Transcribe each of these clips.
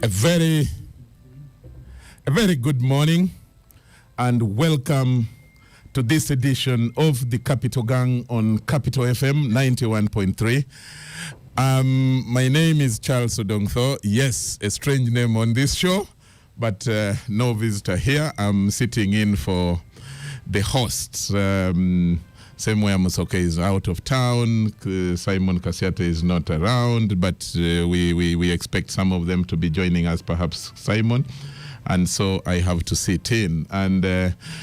A very good morning and welcome to this edition of the Capital Gang on Capital FM 91.3. My name is Charles Odongtho. Yes, a strange name on this show, but no visitor here. I'm sitting in for the hosts. Samuel Musoke is out of town. Simon Kasiate is not around, but we expect some of them to be joining us, perhaps Simon. And so I have to sit in. And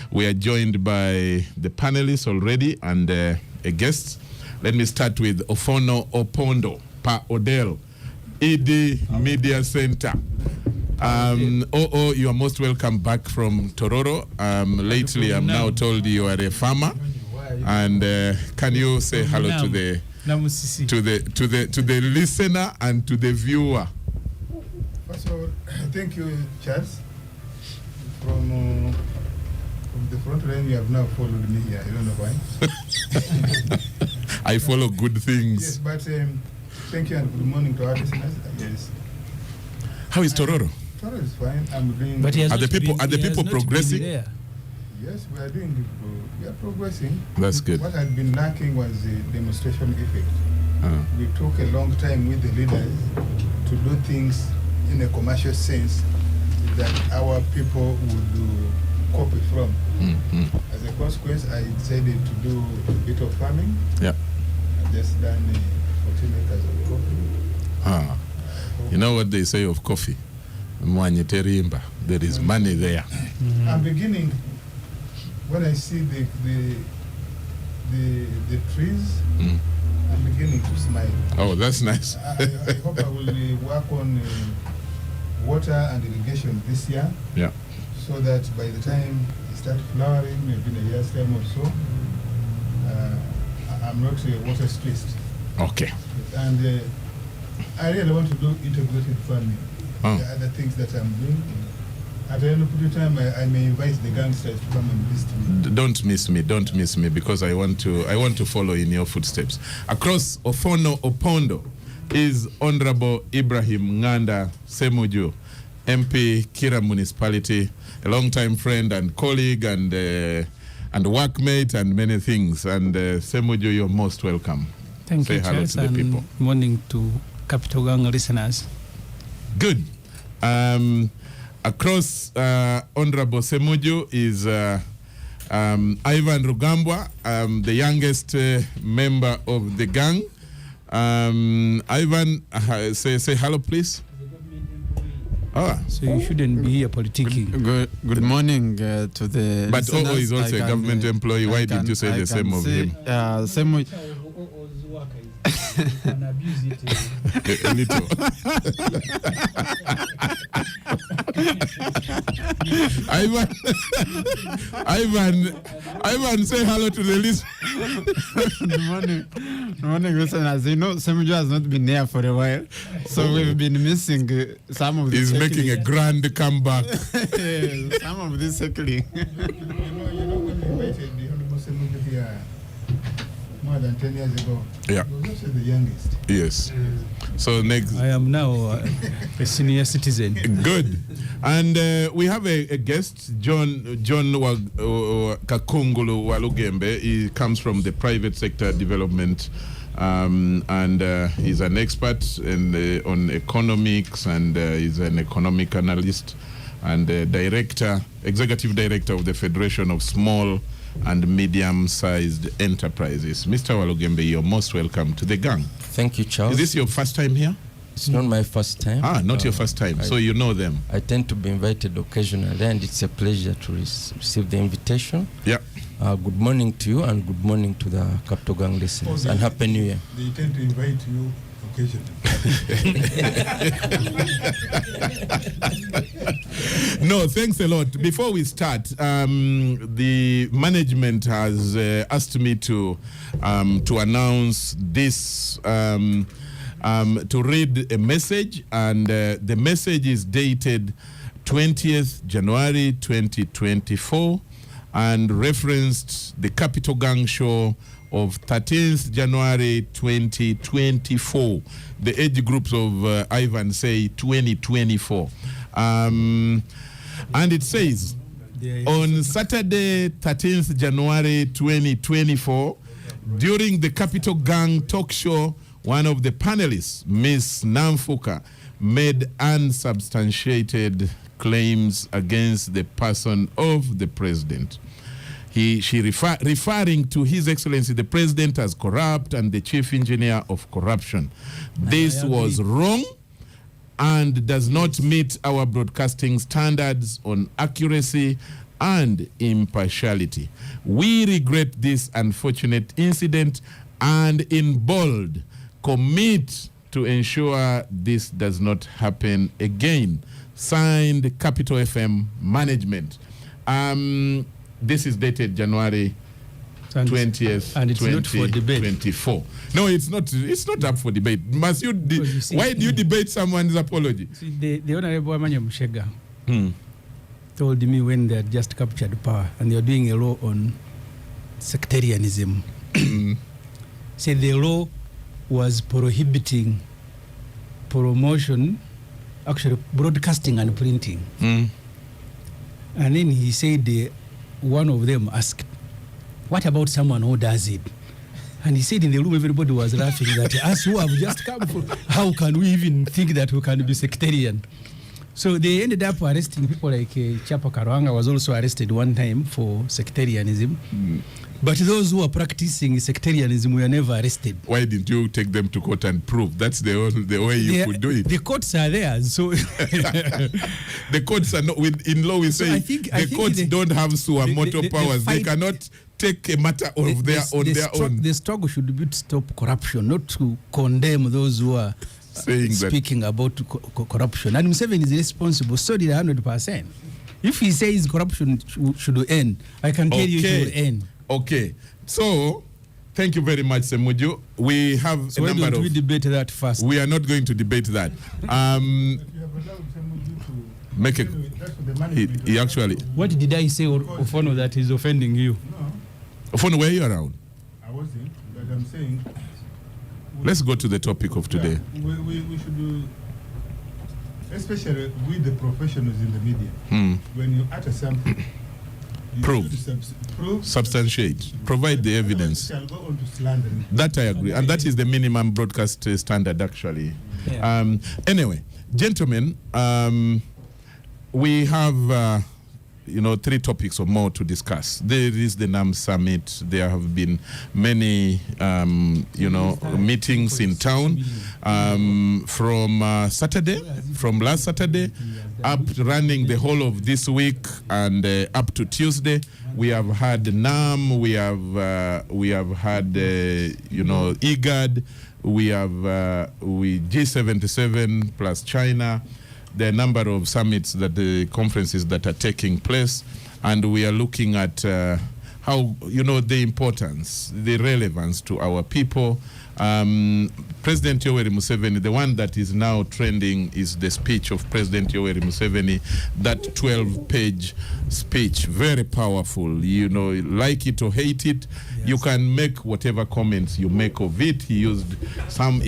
we are joined by the panelists already and a guest. Let me start with Ofono Opondo, Pa Odell, ED Media Center. You are most welcome back from Tororo. Lately, I'm now told you are a farmer. And can you say hello to the listener and to the viewer? First of all, thank you, Charles. From the front line, you have now followed me here. I don't know why. I follow good things. Yes, but thank you and good morning to our listeners. Yes. How is Tororo? Tororo is fine. I'm doing. But are the people progressing? Yes, we are doing. We are progressing. That's good. What had been lacking was the demonstration effect. We took a long time with the leaders to do things in a commercial sense that our people would copy from. As a consequence, I decided to do a bit of farming. Yeah. I just done 14 acres of coffee. You know what they say of coffee? There is money there. I'm beginning. When I see the trees, I'm beginning to smile. Oh, that's nice. I hope I will work on water and irrigation this year. Yeah. So that by the time it starts flowering, maybe in a year's time or so, I'm not water stressed. Okay. And I really want to do integrated farming. The other things that I'm doing. At the end of the time, I may invite the gangsters to come and visit me. Don't miss me, because I want to follow in your footsteps. Across Ofono Opondo is Honorable Ibrahim Nganda Semuju, MP Kira Municipality, a long-time friend and colleague and workmate and many things. And Semuju, you're most welcome. Thank you, Say hello to the people. Good morning to Capital Gang listeners. Good. Across Honorable Semuju is Ivan Rugambwa, the youngest member of the gang. Ivan, say hello, please. So you shouldn't be here politicking. Good morning to the. But Ogo is also a government employee. Why did you say the same of him? Same. A little. Ivan, say hello to the list. Good morning, listeners. You know, Semuju has not been there for a while, so we've been missing some of this. He's making a grand comeback. Some of this circling. You know, when we invited the Honorable Semuju here more than 10 years ago, yeah, he was also the youngest. Yes. So next, I am now a senior citizen. Good. And we have a guest, John Kakungulu Walugembe. He comes from the private sector development, and he's an expert on economics, and he's an economic analyst and executive director of the Federation of Small and Medium-Sized Enterprises. Mr. Walugembe, you're most welcome to the gang. Thank you, Charles. Is this your first time here? It's not my first time. Not your first time. So you know them. I tend to be invited occasionally, and it's a pleasure to receive the invitation. Yeah. Good morning to you, and good morning to the Capital Gang listeners, and Happy New Year. They tend to invite you occasionally. No, thanks a lot. Before we start, the management has asked me to announce this, to read a message, and the message is dated 20th January 2024 and referenced the Capital Gang show of 13th January 2024. The age groups of Ivan say 2024. And it says, on Saturday, 13th January 2024, during the Capital Gang talk show, one of the panelists, Ms. Namfuka, made unsubstantiated claims against the person of the president. Referring to His Excellency the President as corrupt and the chief engineer of corruption. This was wrong and does not meet our broadcasting standards on accuracy and impartiality. We regret this unfortunate incident and in bold commit to ensure this does not happen again. Signed, Capital FM Management. This is dated January 20th, and it's 2024. No, it's not up for debate. Must you? Why do you debate someone's apology? See, the Honorable Amanya Mushega told me when they had just captured power and they were doing a law on sectarianism. Said the law was prohibiting promotion, actually broadcasting and printing. And then he said, one of them asked, what about someone who does it? And he said in the room everybody was laughing that us who have just come from, how can we even think that we can be sectarian? So they ended up arresting people like Chapa Karwanga was also arrested one time for sectarianism. But those who are practicing sectarianism were never arrested. Why didn't you take them to court and prove? That's the way you could do it. The courts are there, so the courts are not. In law, we say the courts don't have suamoto powers. They cannot take a matter of their own. The struggle should be to stop corruption, not to condemn those who are speaking about corruption. And Museveni is responsible, so did 100%. If he says corruption should end, I can tell you it will end. Okay, so thank you very much, Semuju. We have a number why don't we debate that first? We are not going to debate that. Make a. He actually. What did I say, Ofono, that is offending you? No. Ofono, were you around? I wasn't, but I'm saying. Let's go to the topic of today. We should do, especially with the professionals in the media. When you utter something. Prove, substantiate, provide the evidence. Shall go on to slander. That I agree, and that is the minimum broadcast standard, actually. Yeah. Anyway, gentlemen, we have 3 topics or more to discuss. There is the NAM summit. There have been many meetings in town from last Saturday up running the whole of this week and up to Tuesday. We have had NAM, we have had IGAD, we have G77 plus China. There are a number of summits, the conferences that are taking place, and we are looking at how, the importance, the relevance to our people. President Yoweri Museveni, the one that is now trending is the speech of President Yoweri Museveni, that 12-page speech, very powerful. Like it or hate it, yes. You can make whatever comments you make of it. He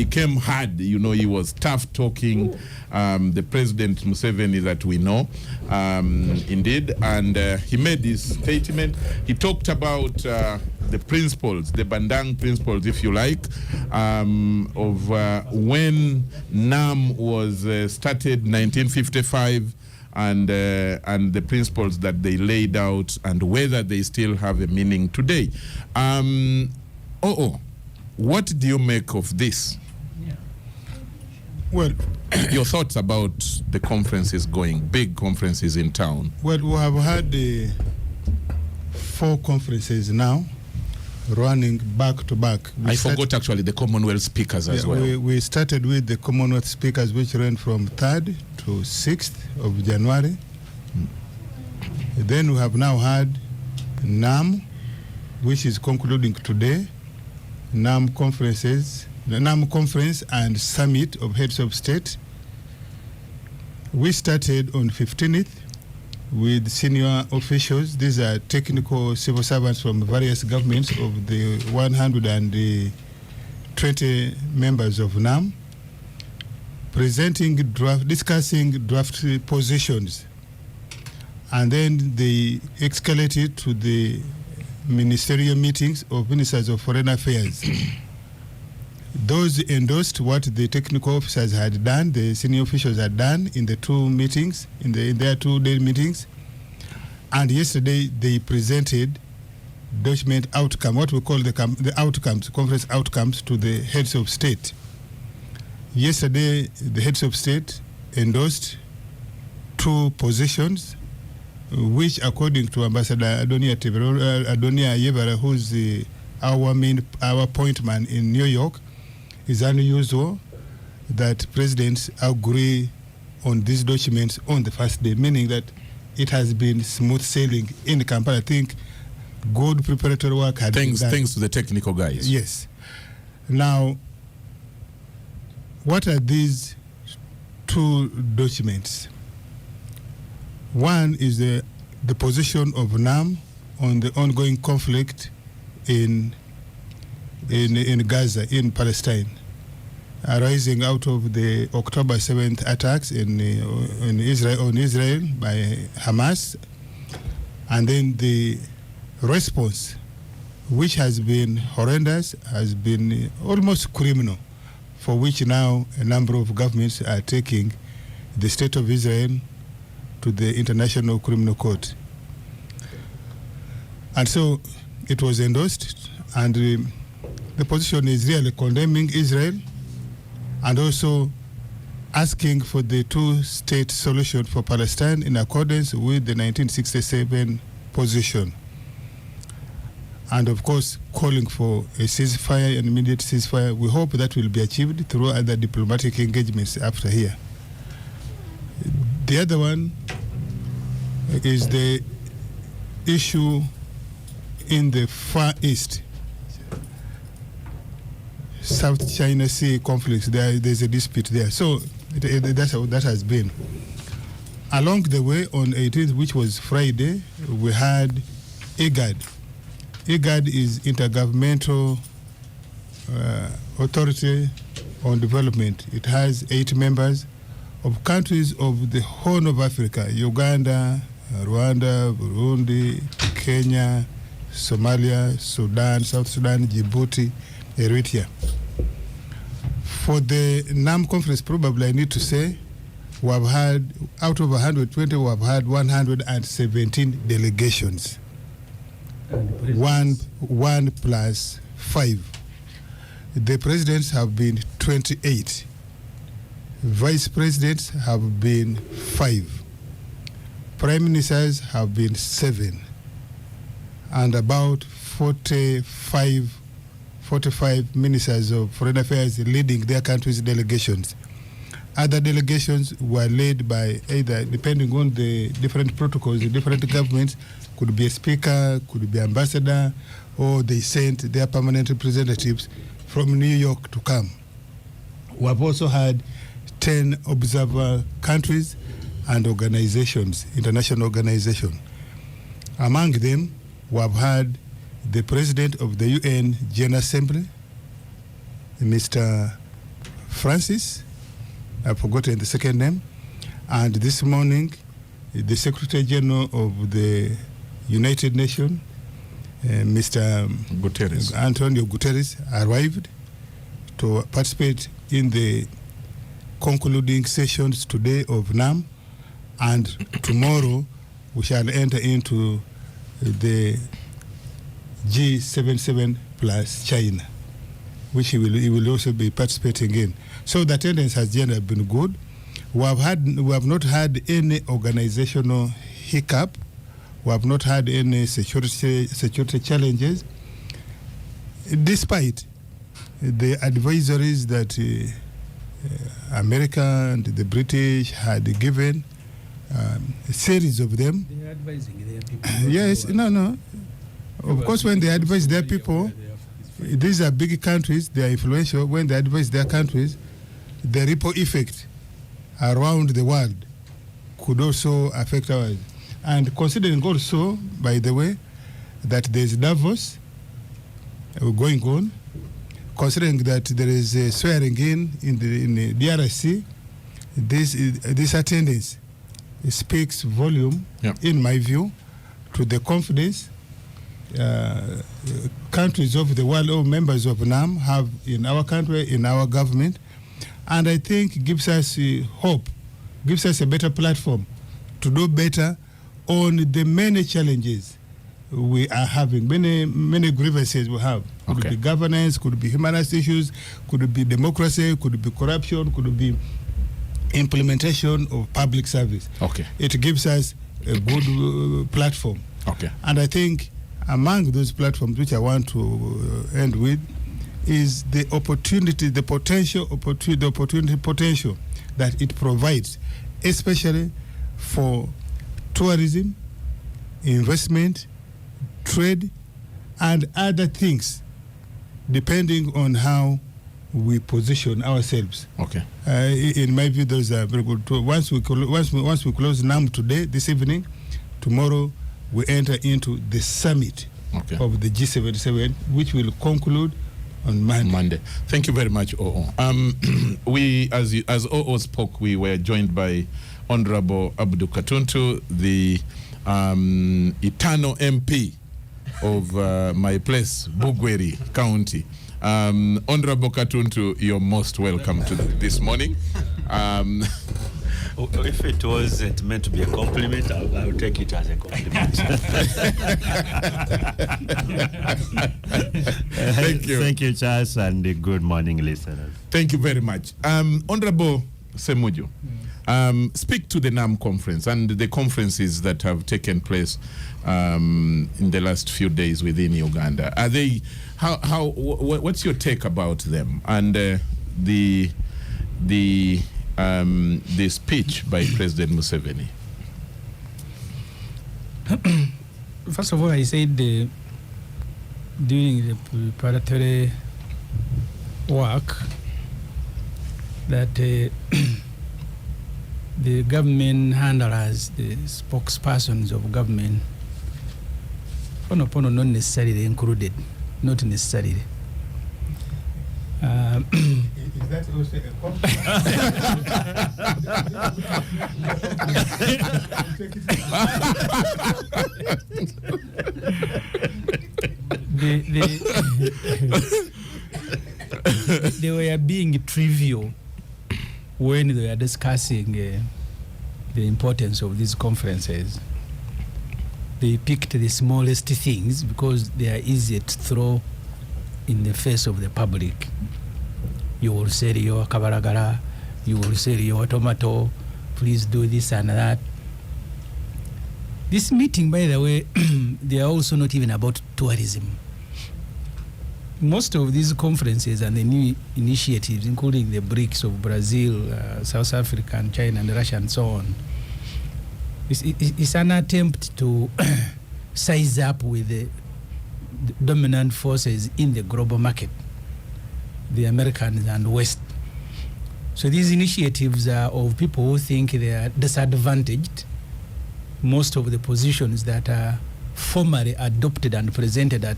came hard, he was tough talking, the President Museveni that we know, indeed, and he made this statement. He talked about the principles, the Bandang principles, if you like, of when NAM was started, 1955, and the principles that they laid out and whether they still have a meaning today. What do you make of this? Well, your thoughts about the conferences big conferences in town? Well, we have had 4 conferences now, running back to back. I forgot actually the Commonwealth speakers as well. We started with the Commonwealth speakers, which ran from 3rd to 6th of January. Then we have now had NAM, which is concluding today. NAM conferences, the NAM conference and summit of heads of state. We started on 15th with senior officials. These are technical civil servants from various governments of the 120 members of NAM, discussing draft positions. And then they escalated to the ministerial meetings of ministers of foreign affairs. Those endorsed what the technical officers had done, the senior officials had done in the two meetings, in their 2-day meetings. And yesterday they presented document outcome, what we call the outcomes, conference outcomes, to the heads of state. Yesterday, the heads of state endorsed 2 positions, which, according to Ambassador Adonia Yebara, who's our point man in New York, is unusual that presidents agree on these documents on the first day, meaning that it has been smooth sailing in Kampala. I think good preparatory work had been done. Thanks to the technical guys. Yes. Now, what are these 2 documents? One is the position of NAM on the ongoing conflict in Gaza, in Palestine, arising out of the October 7th attacks on Israel by Hamas, and then the response, which has been horrendous, has been almost criminal, for which now a number of governments are taking the state of Israel to the International Criminal Court. And so it was endorsed, and the position is really condemning Israel and also asking for the 2-state solution for Palestine in accordance with the 1967 position. And of course, calling for a ceasefire, an immediate ceasefire. We hope that will be achieved through other diplomatic engagements after here. The other one is the issue in the Far East, South China Sea conflicts. There's a dispute there. So that's how that has been. Along the way, on 18th, which was Friday, we had IGAD. IGAD is Intergovernmental Authority on Development. It has 8 members of countries of the Horn of Africa: Uganda, Rwanda, Burundi, Kenya, Somalia, Sudan, South Sudan, Djibouti, Eritrea. For the NAM conference, probably I need to say, we have had, out of 120, we have had 117 delegations. One plus 5. The presidents have been 28. Vice presidents have been 5. Prime ministers have been 7. And about 45 ministers of foreign affairs leading their countries' delegations. Other delegations were led by either, depending on the different protocols, the different governments, could be a speaker, could be ambassador, or they sent their permanent representatives from New York to come. We have also had 10 observer countries and organizations, international organizations. Among them, we have had the President of the UN General Assembly, Mr. Francis, I've forgotten the second name, and this morning, the Secretary General of the United Nations, Mr. Guterres. Antonio Guterres, arrived to participate in the concluding sessions today of NAM, and tomorrow we shall enter into the G77 plus China, which he will also be participating in. So the attendance has generally been good. We have not had any organizational hiccup. We have not had any security challenges, despite the advisories that America and the British had given, a series of them. They are advising their people. Yes, no. Of course, when they advise their people, these are big countries, they are influential. When they advise their countries, the ripple effect around the world could also affect ours. And considering also, by the way, that there's Davos going on, considering that there is a swearing in the DRC, this attendance speaks volume, in my view, to the confidence countries of the world or members of NAM have in our country, in our government, and I think gives us hope, gives us a better platform to do better on the many challenges we are having, many grievances we have. Could be governance, could be human rights issues, could be democracy, could be corruption, could be implementation of public service. It gives us a good platform. And I think among those platforms which I want to end with is the opportunity, the potential that it provides, especially for tourism, investment, trade, and other things, depending on how we position ourselves. In my view, those are very good. Once we close NAM today, this evening, tomorrow we enter into the summit of the G77, which will conclude on Monday. Thank you very much, Oo. We, as Oo spoke, we were joined by Honorable Abdu Katuntu, the eternal MP of my place, Bugweri County. Honorable Katuntu, you're most welcome to this morning. If it wasn't meant to be a compliment, I'll take it as a compliment. Thank you. Thank you, Charles, and good morning, listeners. Thank you very much. Honorable Semuju, speak to the NAM conference and the conferences that have taken place in the last few days within Uganda. Are they, what's your take about them and the speech by President Museveni? First of all, I said during the preparatory work that the government handlers, the spokespersons of government, not necessarily included, not necessarily. Is that also a they were being trivial when they were discussing the importance of these conferences. They picked the smallest things because they are easy to throw in the face of the public. You will sell your kabaragara, you will sell your tomato, please do this and that. This meeting, by the way, they are also not even about tourism. Most of these conferences and the new initiatives, including the BRICS of Brazil, South Africa, and China, and Russia, and so on, it's an attempt to size up with the dominant forces in the global market, the Americans and West. So these initiatives are of people who think they are disadvantaged. Most of the positions that are formally adopted and presented at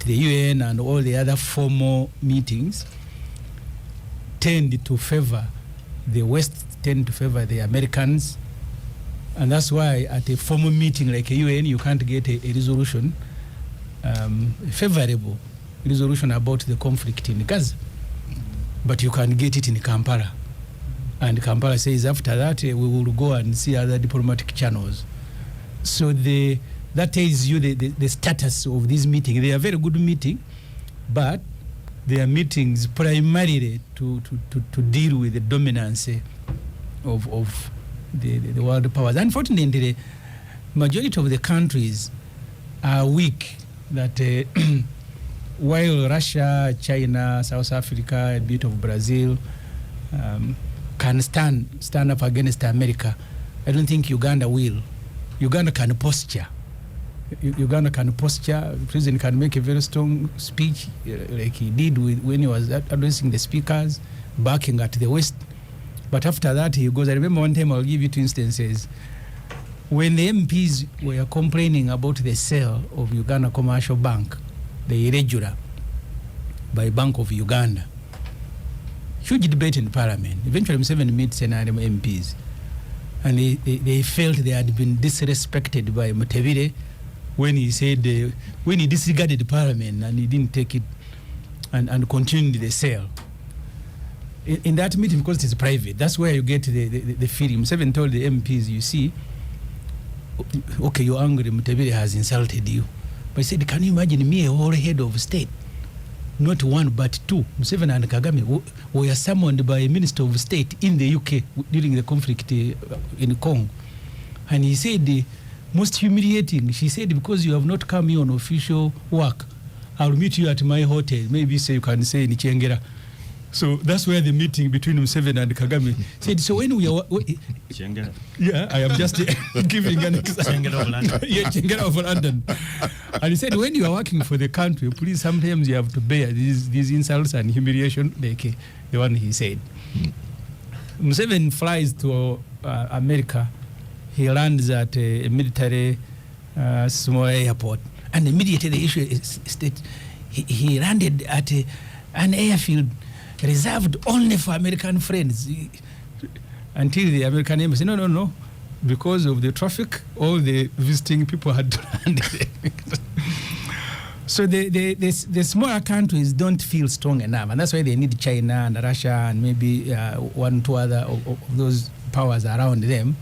the UN and all the other formal meetings tend to favor the West, tend to favor the Americans. And that's why at a formal meeting like a UN, you can't get a resolution, favorable resolution about the conflict in Gaza. But you can get it in Kampala. And Kampala says after that, we will go and see other diplomatic channels. So that tells you the status of this meeting. They are very good meeting, but they are meetings primarily to deal with the dominance of the world powers. Unfortunately, the majority of the countries are weak. That while Russia, China, South Africa, a bit of Brazil can stand up against America, I don't think Uganda will. Uganda can posture. Uganda can posture. The president can make a very strong speech, like he did when he was addressing the speakers, barking at the West. But after that, he goes. I remember one time, I'll give you two instances. when the MPs were complaining about the sale of Uganda Commercial Bank, the irregular, by Bank of Uganda, huge debate in Parliament. Eventually, Museveni meets NRM MPs, and they felt they had been disrespected by Mutebire when he said, when he disregarded Parliament and he didn't take it and continued the sale. In that meeting, because it is private, that's where you get the feeling. Museveni told the MPs, you see, okay, you're angry, Mutebire has insulted you. But he said, can you imagine me, a whole head of state, not one but two, Museveni and Kagame, were summoned by a minister of state in the UK during the conflict in Congo. And he said, most humiliating, she said, because you have not come here on official work, I'll meet you at my hotel. Maybe say you can say in Chengera. So that's where the meeting between Museveni and Kagame said. So when we are, Chengera. yeah, I am just giving an example. Chengera of London. Yeah, Chengera of London. And he said, when you are working for the country, please sometimes you have to bear these insults and humiliation, like the one he said. Museveni flies to America. He lands at a military small airport, and immediately the issue is that he landed at an airfield reserved only for American friends, until the American embassy, no, because of the traffic, all the visiting people had to land there. So the smaller countries don't feel strong enough, and that's why they need China and Russia and maybe one, two other of those powers around them.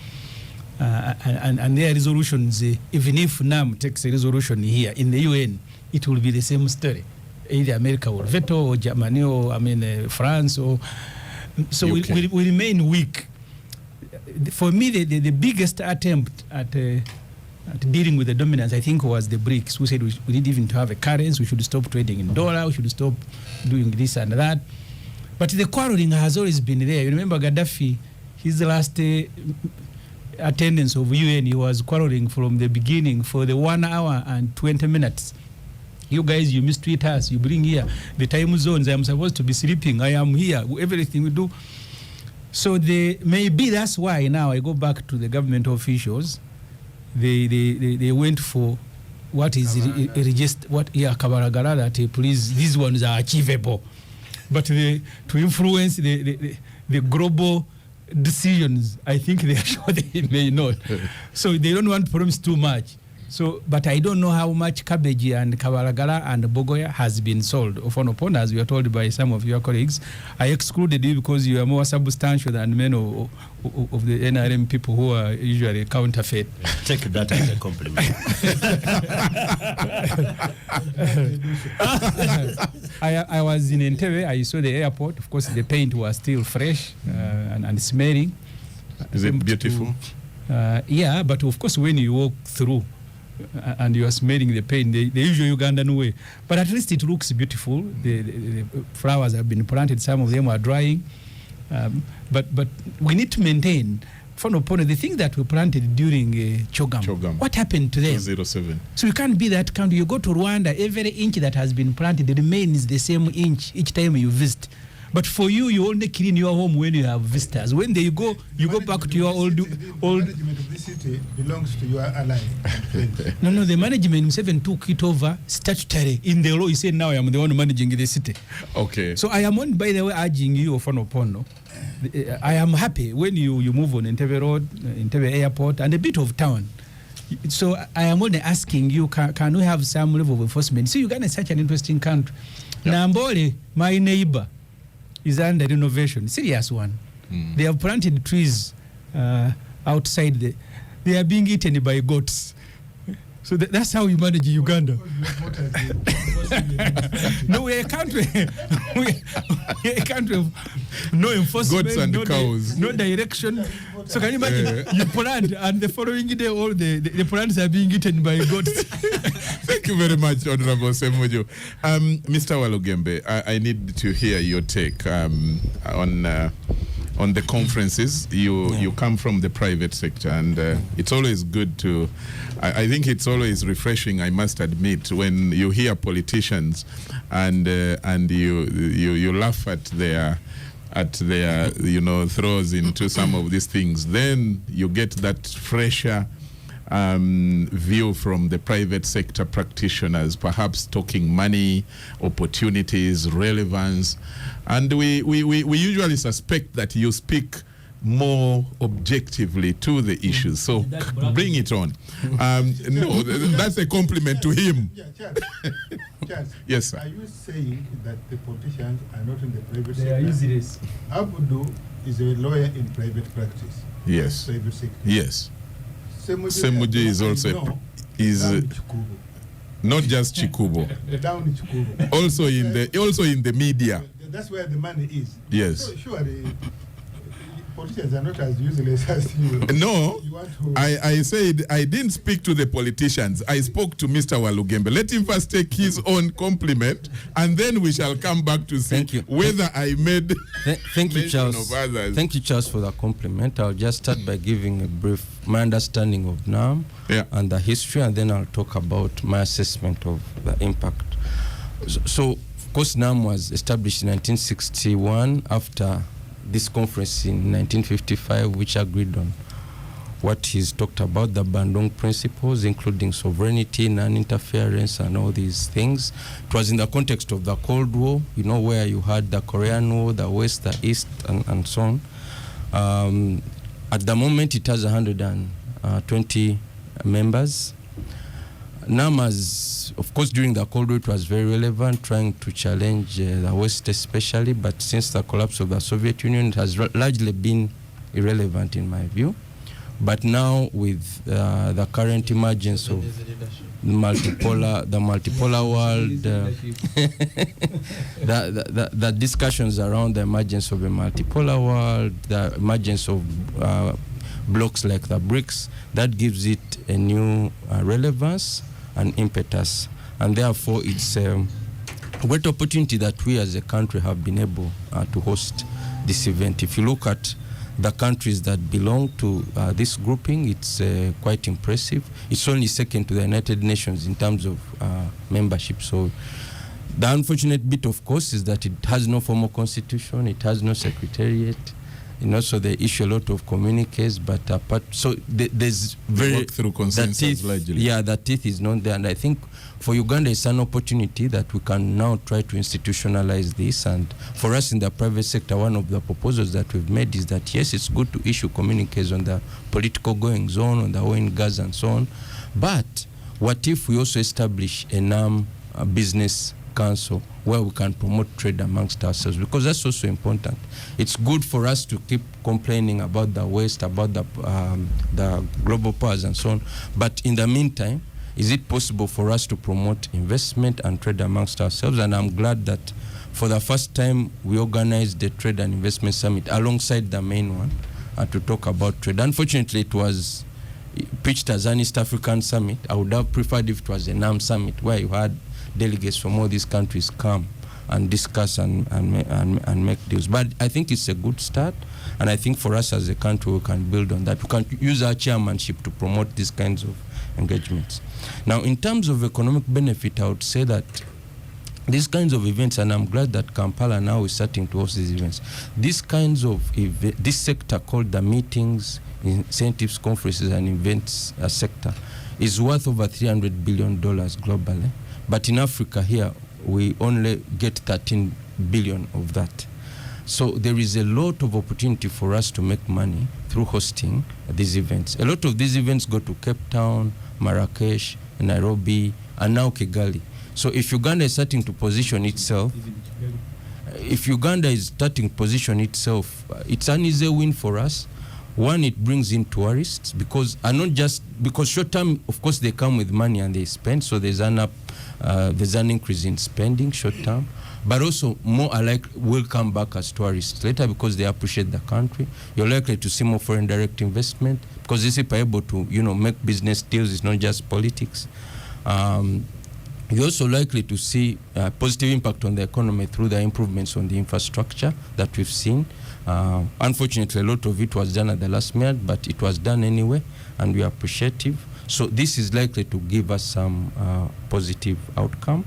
And their resolutions, even if NAM takes a resolution here in the UN, it will be the same story. Either America will veto, or Germany, or France, or so we remain weak. For me, the biggest attempt at dealing with the dominance, I think, was the BRICS, who said we need even to have a currency, we should stop trading in dollar, we should stop doing this and that. But the quarreling has always been there. You remember Gaddafi, his last attendance of UN, he was quarreling from the beginning for the 1 hour and 20 minutes. You guys, you mistreat us, you bring here the time zones, I'm supposed to be sleeping, I am here, everything we do. So maybe that's why now I go back to the government officials. They went for what is Kabaragara, that please, these ones are achievable. But to influence the global decisions, I think they are sure they may not. So they don't want to promise too much. So, but I don't know how much cabbage and Kabaragara and Bogoya has been sold upon, as we are told by some of your colleagues. I excluded you because you are more substantial than many of the NRM people who are usually counterfeit. Take that as a compliment. I was in Entebbe. I saw the airport. Of course, the paint was still fresh and smelling. Is it beautiful? Yeah, but of course, when you walk through and you are smelling the paint, the usual Ugandan way. But at least it looks beautiful. The flowers have been planted. Some of them are drying. But we need to maintain. The things that were planted during Chogam, what happened to them? 207. So you can't be that country. You go to Rwanda, every inch that has been planted remains the same inch each time you visit. But for you, you only clean your home when you have visitors. When you go back to your old. The management of the city belongs to your ally. No, the management Museveni took it over statutory in the law. He said, now I am the one managing the city. Okay. So I am on, by the way, urging you, Opono. I am happy when you move on Entebbe Road, Entebbe Airport, and a bit of town. So I am only asking you, can we have some level of enforcement? See, Uganda is such an interesting country. Yep. Nambole, my neighbor, is under renovation, serious one. They have planted trees outside. They are being eaten by goats. So that's how we manage Uganda. No, we're a country. We're a country of no enforcement, goats and cows, no direction. So can you imagine? You plant, and the following day, all the plants are being eaten by goats. Thank you very much, Honorable Semuju. Mr. Walugembe, I need to hear your take on the conferences. You come from the private sector, and it's always good to. I think it's always refreshing, I must admit, when you hear politicians and you laugh at their throws into some of these things. Then you get that fresher view from the private sector practitioners, perhaps talking money, opportunities, relevance. And we usually suspect that you speak more objectively to the issues. So bring it on. No, that's a compliment to him. Yeah, Charles, Yes, sir. are you saying that the politicians are not in the private They are sector? useless. Abudu is a lawyer in private practice. Yes. Private sector. Yes. Semuji is also not just Chikubo, down in Chikubo. also in the media. That's where the money is. Yes. So surely politicians are not as useless as you. No, You want to I said I didn't speak to the politicians. I spoke to Mr. Walugembe. Let him first take his own compliment, and then we shall come back to see Thank you. whether I made Thank you, mention Charles. of others. Thank you, Charles, for the compliment. I'll just start by giving a brief my understanding of NAM and the history, and then I'll talk about my assessment of the impact. So of course, NAM was established in 1961 after this conference in 1955, which agreed on what he's talked about, the Bandung principles, including sovereignty, non-interference, and all these things. It was in the context of the Cold War, where you had the Korean War, the West, the East, and so on. At the moment, it has 120 members. NAM, of course, during the Cold War, it was very relevant, trying to challenge the West especially, but since the collapse of the Soviet Union, it has largely been irrelevant in my view. But now, with the current emergence of the multipolar world, the discussions around the emergence of a multipolar world, the emergence of blocks like the BRICS, that gives it a new relevance and impetus. And therefore, it's a great opportunity that we as a country have been able to host this event. If you look at the countries that belong to this grouping, it's quite impressive. It's only second to the United Nations in terms of membership. So the unfortunate bit, of course, is that it has no formal constitution, it has no secretariat. So they issue a lot of communiques, but so there's very work through consensus largely. Yeah, the teeth is not there, and I think for Uganda it's an opportunity that we can now try to institutionalize this. And for us in the private sector, one of the proposals that we've made is that yes, it's good to issue communiques on the political goings on the oil and gas and so on, but what if we also establish a NAM business council where we can promote trade amongst ourselves, because that's also important. It's good for us to keep complaining about the West, about the global powers and so on, but in the meantime, is it possible for us to promote investment and trade amongst ourselves? And I'm glad that for the first time we organized the Trade and Investment Summit alongside the main one to talk about trade. Unfortunately, it was pitched as an East African summit. I would have preferred if it was a NAM summit where you had delegates from all these countries come and discuss and make deals. But I think it's a good start, and I think for us as a country we can build on that. We can use our chairmanship to promote these kinds of engagements. Now, in terms of economic benefit, I would say that these kinds of events, and I'm glad that Kampala now is starting to host these events, these kinds of this sector called the meetings, incentives, conferences, and events sector is worth over $300 billion globally. But in Africa here, we only get 13 billion of that. So there is a lot of opportunity for us to make money through hosting these events. A lot of these events go to Cape Town, Marrakesh, Nairobi, and now Kigali. So if Uganda is starting to position itself, it's an easy win for us. One, it brings in tourists because short term, of course, they come with money and they spend. So there's an increase in spending short term, but also more will come back as tourists later because they appreciate the country. You're likely to see more foreign direct investment because these people are able to, make business deals. It's not just politics. You're also likely to see positive impact on the economy through the improvements on the infrastructure that we've seen. Unfortunately, a lot of it was done at the last minute, but it was done anyway, and we are appreciative. So this is likely to give us some positive outcome.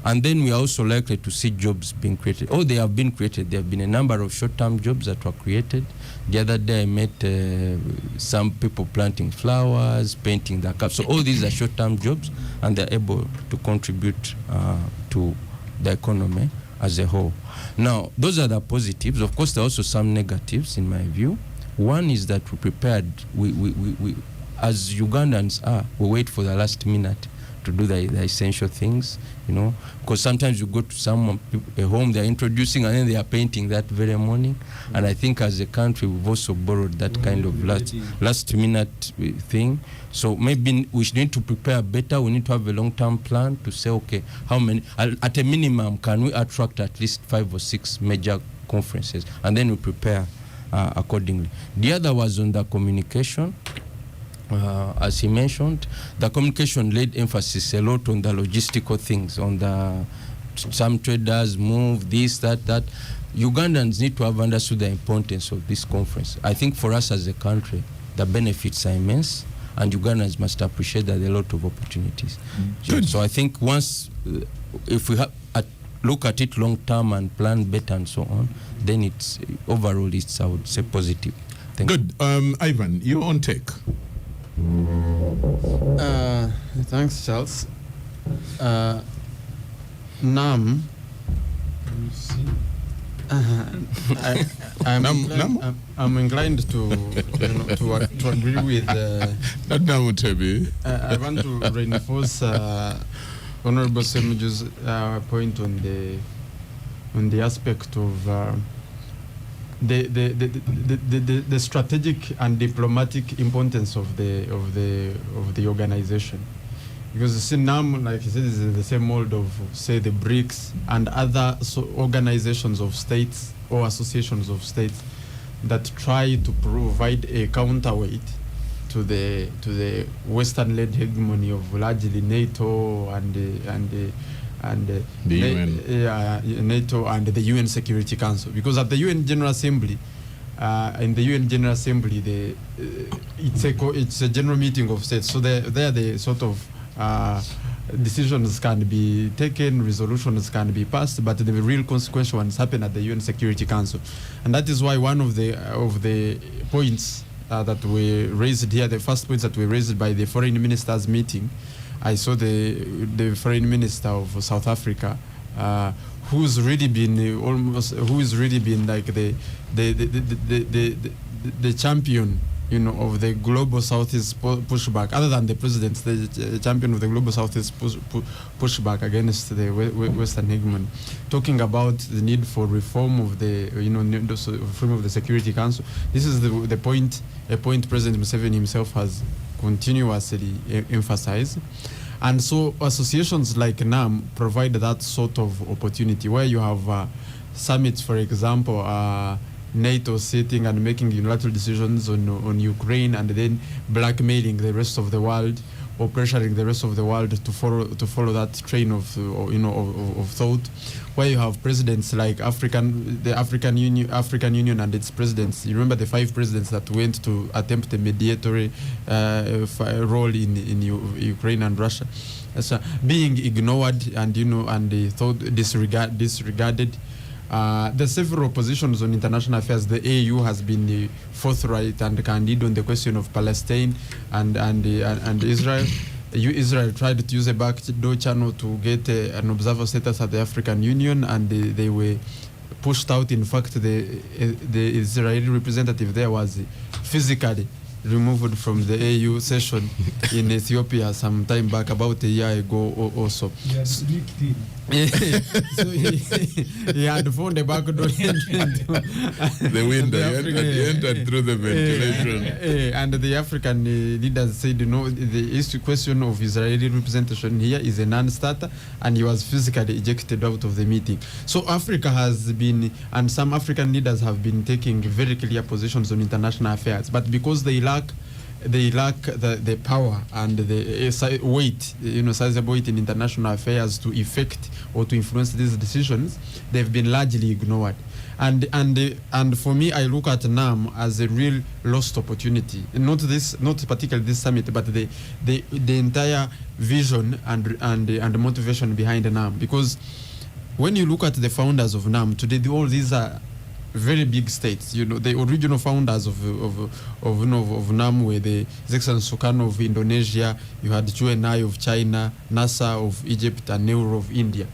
And then we are also likely to see jobs being created. Oh, they have been created. There have been a number of short-term jobs that were created. The other day I met some people planting flowers, painting their cups. So all these are short-term jobs, and they're able to contribute to the economy as a whole. Now, those are the positives. Of course, there are also some negatives in my view. One is that we prepared, we as Ugandans we wait for the last minute to do the essential things, because sometimes you go to someone, a home they're introducing and then they are painting that very morning. And I think as a country we've also borrowed that kind of last minute thing. So maybe we should need to prepare better. We need to have a long-term plan to say, okay, how many, at a minimum, can we attract at least 5 or 6 major conferences, and then we prepare accordingly. The other was on the communication. As he mentioned, the communication laid emphasis a lot on the logistical things, on the some traders move, this, that. Ugandans need to have understood the importance of this conference. I think for us as a country, the benefits are immense, and Ugandans must appreciate that there are a lot of opportunities. So I think once, if we look at it long term and plan better and so on, then it's overall, I would say, positive. Good. Ivan, your own take. Thanks, Charles. NAM. I'm inclined to agree with. Not now, Tebi. I want to reinforce Honorable Semuju's point on the aspect of the strategic and diplomatic importance of the organization, because you see NAM, like you said, is in the same mold of, say, the BRICS and other organizations of states or associations of states that try to provide a counterweight to the Western-led hegemony of largely NATO and the UN. NATO and the UN Security Council, because at the UN General Assembly, it's a general meeting of states. So there the sort of decisions can be taken, resolutions can be passed, but the real consequential ones happen at the UN Security Council, and that is why one of the points that we raised here, the first points that were raised by the foreign ministers meeting. I saw the foreign minister of South Africa, who's really been like the champion, of the global Southeast pushback. Other than the president, the champion of the global Southeast pushback against the Western hegemony, talking about the need for reform of the reform of the Security Council. This is a point President Museveni himself has continuously emphasized. And so associations like NAM provide that sort of opportunity, where you have summits, for example, NATO sitting and making unilateral decisions on Ukraine, and then blackmailing the rest of the world or pressuring the rest of the world to follow that train of thought, where you have presidents like the African Union and its presidents. You remember the 5 presidents that went to attempt a mediatory role in Ukraine and Russia, being ignored and they thought disregarded. The several positions on international affairs. The AU has been forthright and candid on the question of Palestine and Israel. Israel tried to use a backdoor channel to get an observer status at the African Union, and they were pushed out. In fact, the Israeli representative there was physically removed from the AU session in Ethiopia some time back, about a year ago or so. So he had found a backdoor the window. He entered through the ventilation. And the African leaders said, the question of Israeli representation here is a non-starter, and he was physically ejected out of the meeting. So Africa has been, and some African leaders have been taking very clear positions on international affairs, but because they lack the power and the weight, sizable weight in international affairs to effect or to influence these decisions, they've been largely ignored. And for me, I look at NAM as a real lost opportunity. Not particularly this summit, but the entire vision and motivation behind NAM. Because when you look at the founders of NAM today, all these are very big states. You know, the original founders of NAM were the His Excellency Sukarno of Indonesia. You had Chu Enlai of China, Nasser of Egypt, and Nehru of India.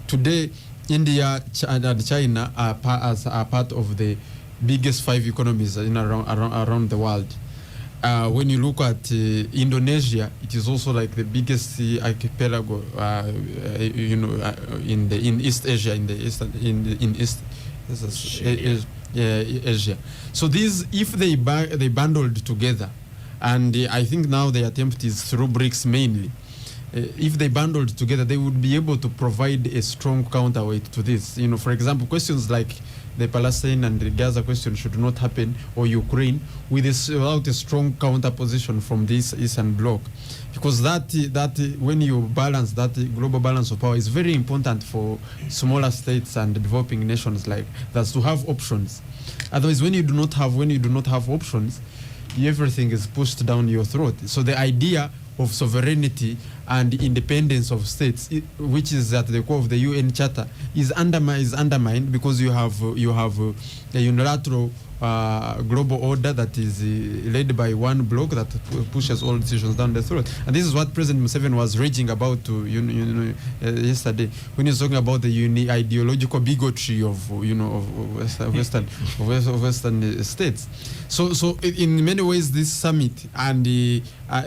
Today, India and China are part of the biggest 5 economies around the world. When you look at Indonesia, it is also like the biggest archipelago, in East Asia, in East Asia. So these, if they bundled together, and I think now the attempt is through BRICS mainly. If they bundled together, they would be able to provide a strong counterweight to this. You know, for example, questions like the Palestine and the Gaza question should not happen, or Ukraine, without a strong counterposition from this Eastern Bloc, because that when you balance that global balance of power is very important for smaller states and developing nations like that to have options. Otherwise, when you do not have options, everything is pushed down your throat. So the idea of sovereignty and independence of states, which is at the core of the UN Charter, is undermined because you have a unilateral global order that is led by one bloc that pushes all decisions down the throat. And this is what President Museveni was raging about yesterday when he was talking about the ideological bigotry of Western states. So in many ways, this summit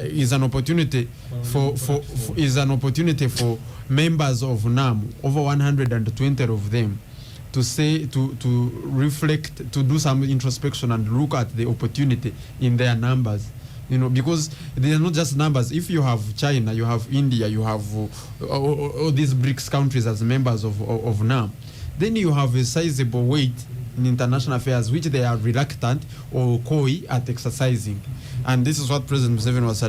is an opportunity for members of NAM, over 120 of them, to reflect, to do some introspection and look at the opportunity in their numbers. You know, because they are not just numbers. If you have China, you have India, you have all these BRICS countries as members of NAM, then you have a sizable weight in international affairs which they are reluctant or coy at exercising. And this is what President Museveni was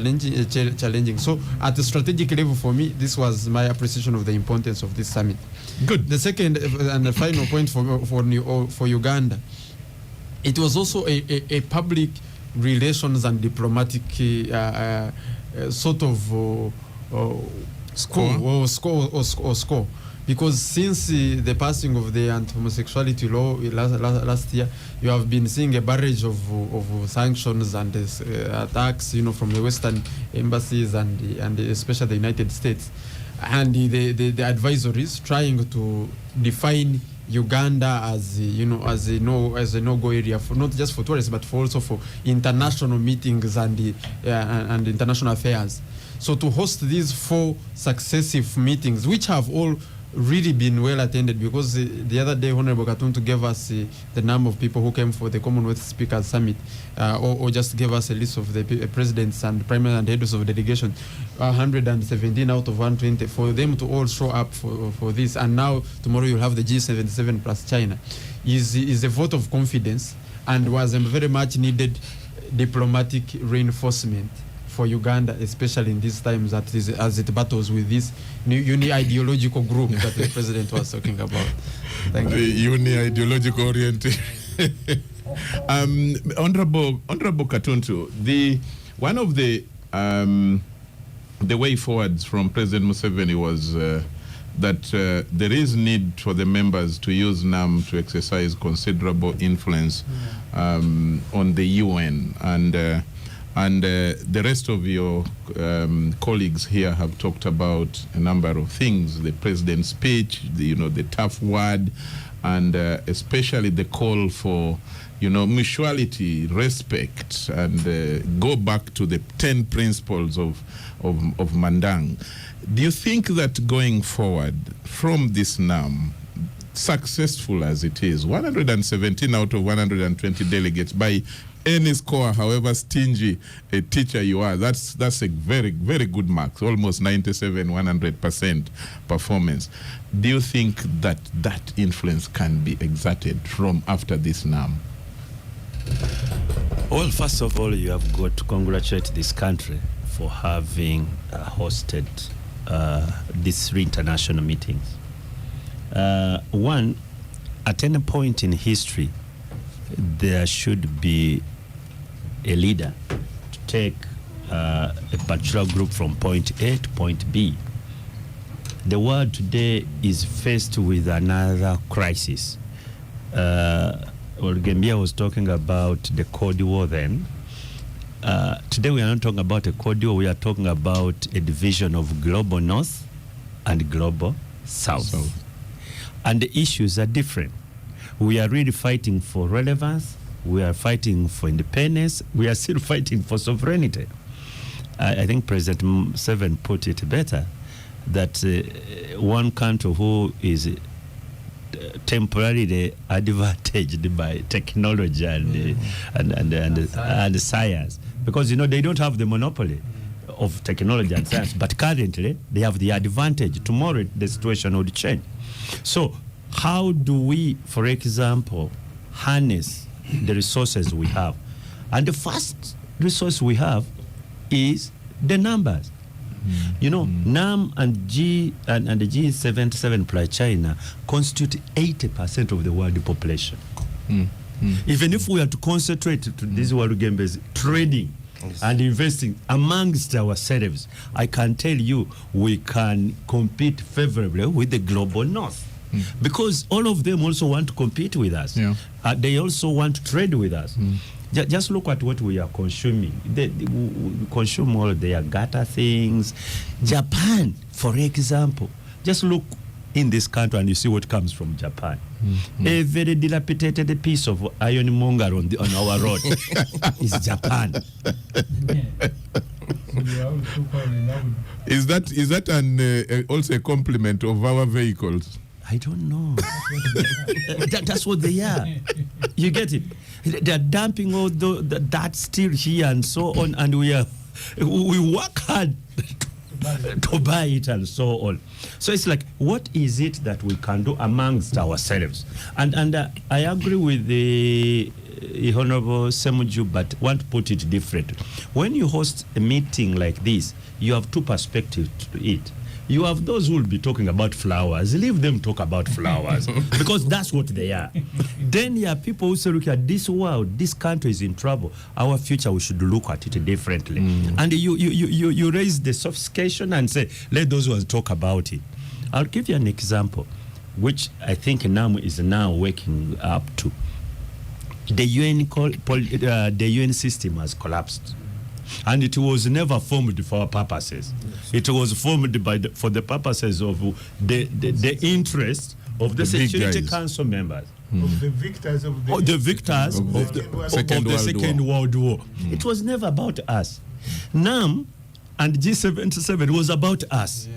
challenging. So at the strategic level, for me, this was my appreciation of the importance of this summit. Good. The second and the final point for Uganda, it was also a public relations and diplomatic sort of score. Because since the passing of the anti-homosexuality law last year, you have been seeing a barrage of sanctions and attacks, from the Western embassies and especially the United States, and the advisories trying to define Uganda as a no-go area, for not just for tourists but also for international meetings and international affairs. So to host these 4 successive meetings, which have all really been well attended, because the other day Honorable Katuntu gave us the number of people who came for the Commonwealth Speakers Summit, or just gave us a list of the presidents and prime ministers and heads of delegation, 117 out of 120, for them to all show up for this. And now tomorrow you'll have the G77 plus China, is a vote of confidence and was a very much needed diplomatic reinforcement for Uganda, especially in these times as it battles with this new ideological group that the president was talking about. Thank you. Ideological orientation. Honorable Katuntu, one of the way forwards from President Museveni was that there is need for the members to use NAM to exercise considerable influence on the UN, and the rest of your colleagues here have talked about a number of things: the president's speech, the tough word, and especially the call for mutuality, respect, and go back to the 10 principles of Mandang. Do you think that going forward from this NAM, successful as it is, 117 out of 120 delegates, by any score, however stingy a teacher you are, that's a very, very good mark, almost 97-100% performance. Do you think that influence can be exerted from after this NAM? Well, first of all, you have got to congratulate this country for having hosted these 3 international meetings. One, at any point in history, there should be a leader to take a particular group from point A to point B. The world today is faced with another crisis. Gambia was talking about the Cold War then. Today we are not talking about a Cold War, we are talking about a division of global North and global South. And the issues are different. We are really fighting for relevance, we are fighting for independence, we are still fighting for sovereignty. I think President Seven put it better, that one country who is temporarily advantaged by technology and science, because they don't have the monopoly of technology and science, but currently they have the advantage. Tomorrow the situation would change. So how do we, for example, harness the resources we have? And the first resource we have is the numbers. NAM and the G77 plus China constitute 80% of the world population. Even if we are to concentrate to these world games, trading and investing amongst ourselves, I can tell you we can compete favorably with the global North. Because all of them also want to compete with us. They also want to trade with us. Just look at what we are consuming. We consume all their gata things. Japan, for example, just look in this country and you see what comes from Japan. A very dilapidated piece of ironmonger on our road is Japan. Is that also a compliment of our vehicles? I don't know. That's what they are. You get it? They're dumping all that steel here and so on, and we work hard to buy it and so on. So it's like, what is it that we can do amongst ourselves? And I agree with the Honorable Semuju, but want to put it different. When you host a meeting like this, you have two perspectives to it. You have those who will be talking about flowers. Leave them talk about flowers because that's what they are. Then there are people who say, look at this world, this country is in trouble. Our future, we should look at it differently. And you raise the sophistication and say, let those ones talk about it. I'll give you an example, which I think NAM is now waking up to. The UN system has collapsed. And it was never formed for our purposes. It was formed for the purposes of the interest of the Security Council members. Of the victors of the Second World War. It was never about us. NAM and G77 was about us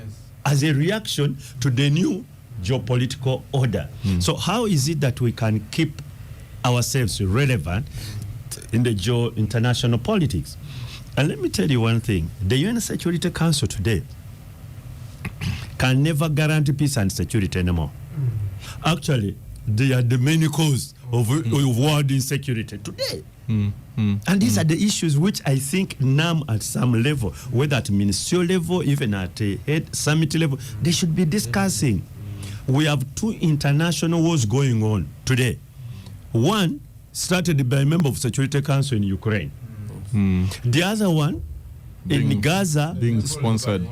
as a reaction to the new geopolitical order. So how is it that we can keep ourselves relevant in the international politics? And let me tell you one thing. The UN Security Council today can never guarantee peace and security anymore. Actually, they are the main cause of world insecurity today. And these are the issues which I think NAM at some level, whether at ministerial level, even at a head summit level, they should be discussing. We have two international wars going on today. One started by a member of Security Council in Ukraine. The other one in Gaza being sponsored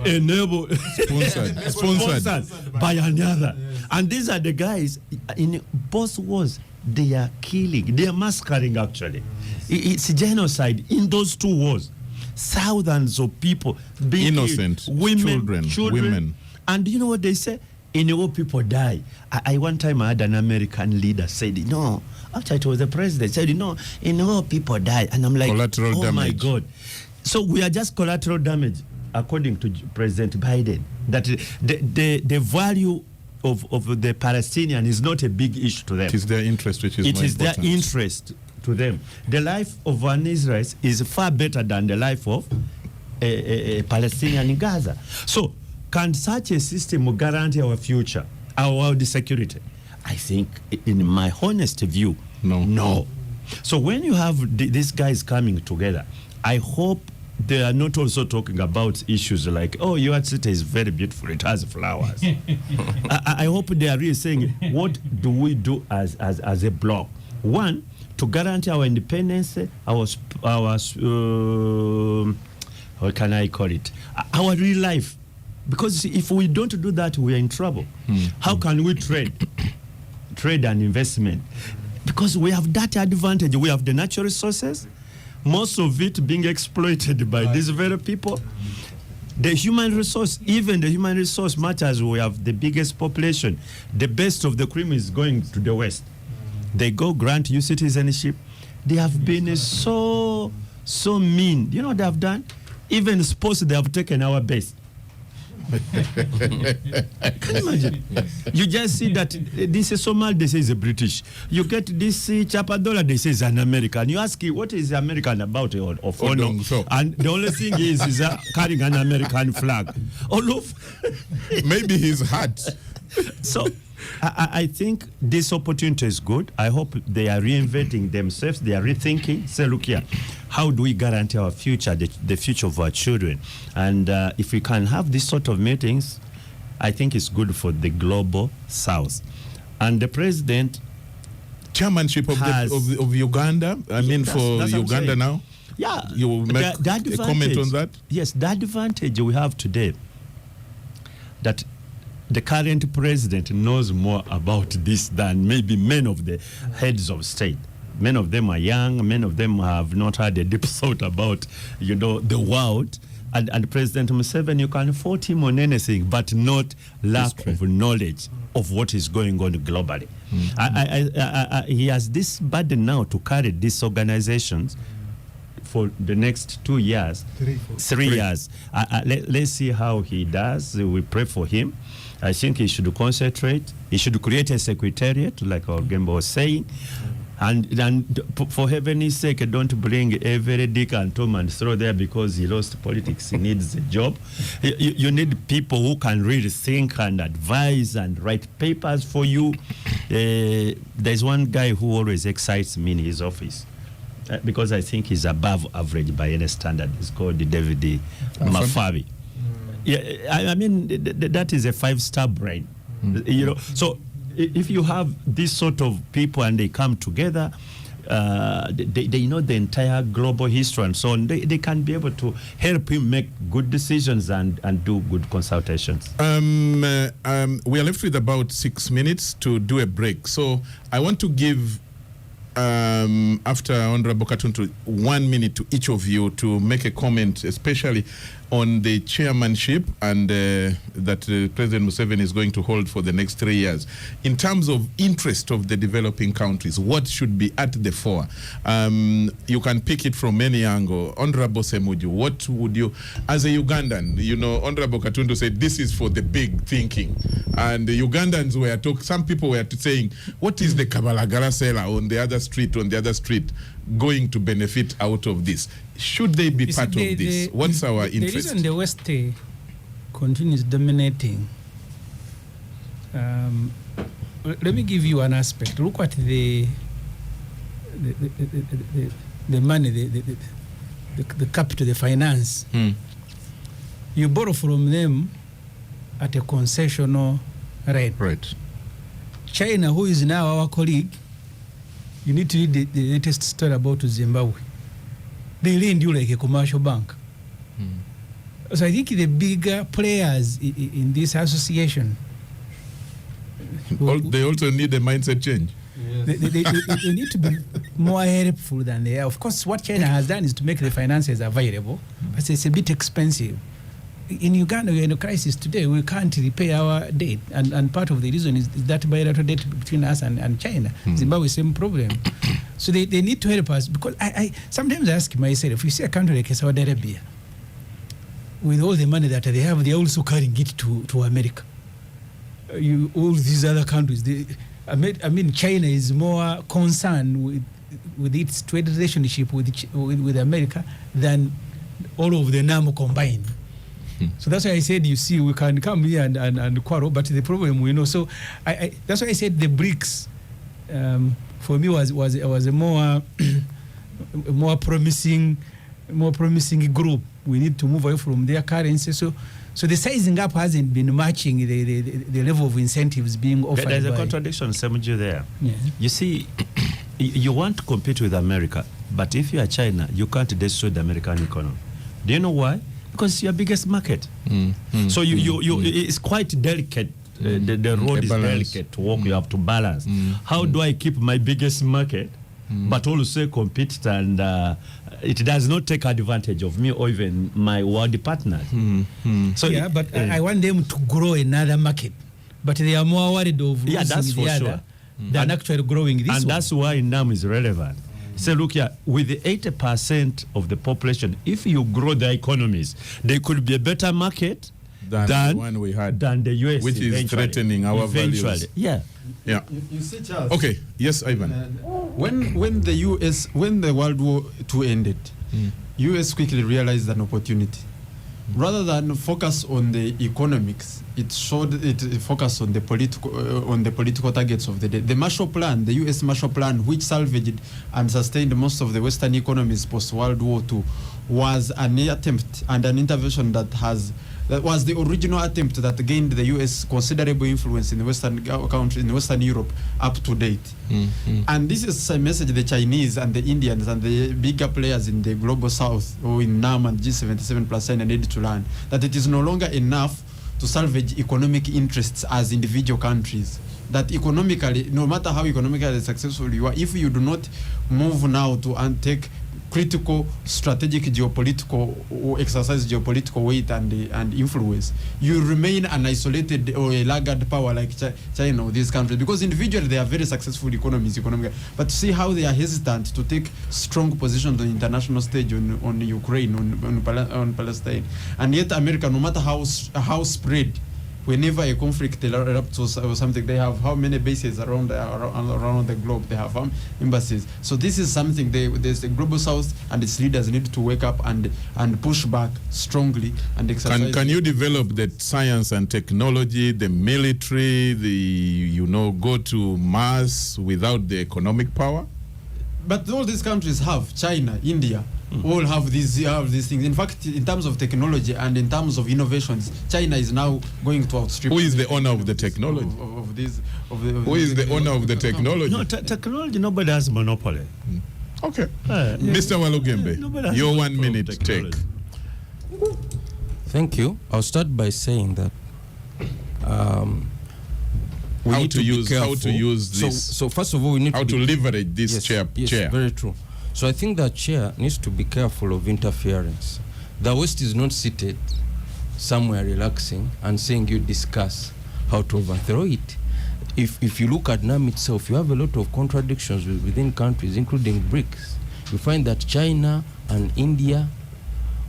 by another. And these are the guys in both wars. They are killing, they are massacring actually. It's genocide in those two wars. Thousands of people being innocent killed, women, children. Women. And you know what they say? In war people die. I one time I had an American leader said, no, after it was the president, said, in war people die. And I'm like, collateral damage. My God. So we are just collateral damage, according to President Biden, that the value of the Palestinian is not a big issue to them. It is their interest which is more important. Their interest to them. The life of an Israelite is far better than the life of a Palestinian in Gaza. So can such a system guarantee our future, our world security? I think, in my honest view, no. So when you have these guys coming together, I hope they are not also talking about issues like, oh, your city is very beautiful, it has flowers. I hope they are really saying, what do we do as a bloc? One, to guarantee our independence, our what can I call it? Our real life. Because if we don't do that, we are in trouble. How can we trade and investment? Because we have that advantage. We have the natural resources, most of it being exploited by these very people. The human resource, even the human resource, much as we have the biggest population, the best of the cream is going to the West. They go grant you citizenship. They have been so mean. You know what they have done? Even sports, they have taken our best. Can you imagine? You just see that this is Somali, they say is a British. You get this Chapadola, they say is an American. You ask what is American about of honor? And the only thing is carrying an American flag. All of maybe his hat. So I think this opportunity is good. I hope they are reinventing themselves. They are rethinking. Say, look here, how do we guarantee our future, the future of our children? And if we can have this sort of meetings, I think it's good for the global South. And the president chairmanship of Uganda. I mean, for Uganda now. Yeah, you will make a comment on that. Yes, the advantage we have today that the current president knows more about this than maybe many of the heads of state. Many of them are young. Many of them have not had a deep thought about, the world. And President Museveni, you can fault him on anything, but not lack of knowledge of what is going on globally. He has this burden now to carry these organizations for the next 2 years, 3 years. Let's see how he does. We pray for him. I think he should concentrate. He should create a secretariat, like Ogembo was saying. And for heaven's sake, don't bring every Dick and Tom and throw there because he lost politics. He needs a job. You need people who can really think and advise and write papers for you. There's one guy who always excites me in his office because I think he's above average by any standard. He's called David Mafabi. Yeah, I mean, that is a 5-star brain. So if you have this sort of people and they come together, they know the entire global history and so on, they can be able to help him make good decisions and do good consultations. We are left with about 6 minutes to do a break. So I want to give, after Honorable Katuntu, 1 minute to each of you to make a comment, especially on the chairmanship and that President Museveni is going to hold for the next 3 years. In terms of interest of the developing countries, what should be at the fore? You can pick it from any angle. Honorable Semuju, what would you, as a Ugandan, Honorable Katuntu said this is for the big thinking. And the Ugandans were talking, some people were saying, what is the Kabalagala seller on the other street, going to benefit out of this? Should they be part of this? What's our interest? The reason the West continues dominating, let me give you an aspect. Look at the money, the capital, the finance. You borrow from them at a concessional rate. Right. China, who is now our colleague, you need to read the latest story about Zimbabwe. They lend you like a commercial bank. So I think the bigger players in this association, they also need a mindset change. Yes. They need to be more helpful than they are. Of course, what China has done is to make the finances available, but it's a bit expensive. In Uganda, we're in a crisis today. We can't repay our debt. And part of the reason is that bilateral debt between us and China. Zimbabwe, same problem. So they need to help us. Because I sometimes ask myself, if you see a country like Saudi Arabia, with all the money that they have, they're also carrying it to America. All these other countries, China is more concerned with its trade relationship with America than all of the NAM combined. So that's why I said, you see, we can come here and quarrel, but the problem, so that's why I said the BRICS, for me, was a more promising more promising group. We need to move away from their currency. So the sizing up hasn't been matching the level of incentives being offered. There's a contradiction, Semuju, there. Yeah. You see, you want to compete with America, but if you are China, you can't destroy the American economy. Do you know why? Because it's your biggest market. So it's quite delicate. The road is delicate to walk. You have to balance. How do I keep my biggest market, but also compete and it does not take advantage of me or even my world partners? So yeah, but I want them to grow another market, but they are more worried of losing that's for the sure. other than actually growing this and one. that's why NAM is relevant. So look here, with the 80% of the population, if you grow the economies, there could be a better market than the one we had, than the US, which is threatening our values. Yeah. You see, Charles. Okay. Yes, Ivan. When the World War II ended, US quickly realized an opportunity. Rather than focus on the economics, it focused on the political targets of the day. The Marshall Plan, the U.S. Marshall Plan, which salvaged and sustained most of the Western economies post-World War II, was an attempt and an intervention that was the original attempt that gained the U.S. considerable influence in the Western country, in Western Europe, up to date. And this is a message the Chinese and the Indians and the bigger players in the global South, or in NAM and G77+, need to learn that it is no longer enough to salvage economic interests as individual countries. That economically, no matter how economically successful you are, if you do not move now to take critical strategic geopolitical or exercise geopolitical weight and influence, you remain an isolated or a laggard power like China or these countries, because individually they are very successful economies economically, but see how they are hesitant to take strong positions on the international stage on Ukraine, on Palestine. And yet America, no matter how spread, whenever a conflict erupts or something, they have how many bases around the globe? They have embassies. So this is something there's the global South and its leaders need to wake up and push back strongly and exercise. Can you develop the science and technology, the military, go to Mars without the economic power? But all these countries have, China, India, all have these things. In fact, in terms of technology and in terms of innovations, China is now going to outstrip. Who is the owner of the technology? Who is the owner of the technology? No, technology, nobody has monopoly. Okay. Mr. Walugembe, your 1 minute take. Thank you. I'll start by saying that we need to be careful. How to use this. So first of all, we need to leverage this chair. Yes, very true. So I think that chair needs to be careful of interference. The West is not seated somewhere relaxing and saying you discuss how to overthrow it. If you look at NAM itself, you have a lot of contradictions within countries, including BRICS. You find that China and India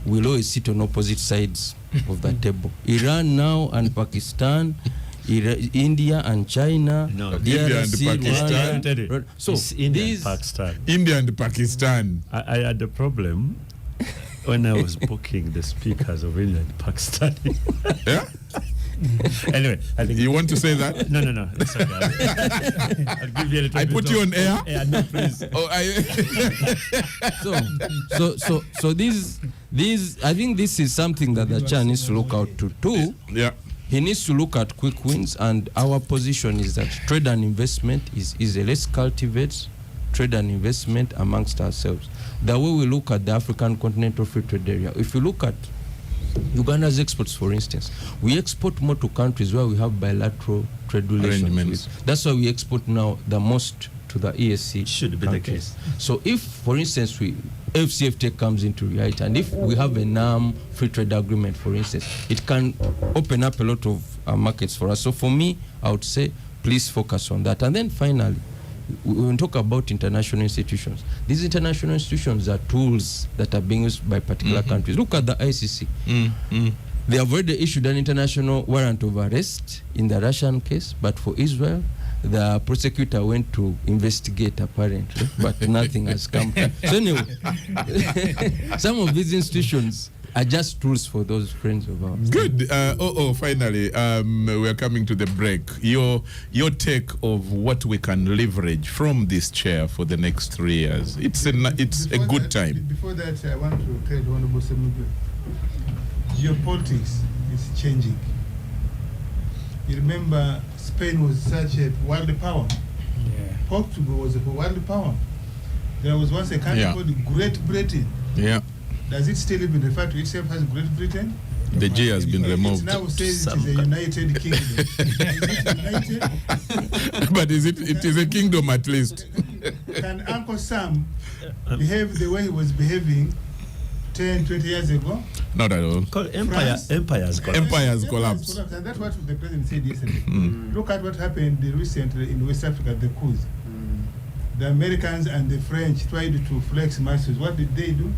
will always sit on opposite sides of the table. Iran now and Pakistan, India and China, India and Pakistan. So India and Pakistan. India and Pakistan. I had a problem when I was booking the speakers of India and Pakistan. Yeah? Anyway, I think you want to say that? No. It's okay. I'll give you a little I put you on air? Yeah, no, please. So these I think this is something that the chair needs to look out to too. Yeah. He needs to look at quick wins, and our position is that trade and investment is let's cultivate trade and investment amongst ourselves. The way we look at the African Continental Free Trade Area, if you look at Uganda's exports, for instance, we export more to countries where we have bilateral trade relations with. That's why we export now the most to the ESC. Should be the case. So if, for instance, FCFTA comes into reality, and if we have a NAM free trade agreement, for instance, it can open up a lot of markets for us. So for me, I would say, please focus on that. And then finally, when we talk about international institutions, these international institutions are tools that are being used by particular countries. Look at the ICC. They have already issued an international warrant of arrest in the Russian case, but for Israel, the prosecutor went to investigate apparently, but nothing has come. So anyway, some of these institutions are just tools for those friends of ours. Good. Finally, we are coming to the break. Your take of what we can leverage from this chair for the next 3 years. It's a good time. Before that, I want to tell Honorable Semugu, geopolitics is changing. You remember Spain was such a world power. Yeah. Portugal was a world power. There was once a country called Great Britain. Yeah. Does it still even refer to itself as Great Britain? The G has been removed. It now says it is a United Kingdom. Is it united? But it is a kingdom at least. Can Uncle Sam behave the way he was behaving 10, 20 years ago? Not at all. Empires collapse. Empires collapse. And that's what the president said yesterday. Look at what happened recently in West Africa, the coups. The Americans and the French tried to flex muscles. What did they do?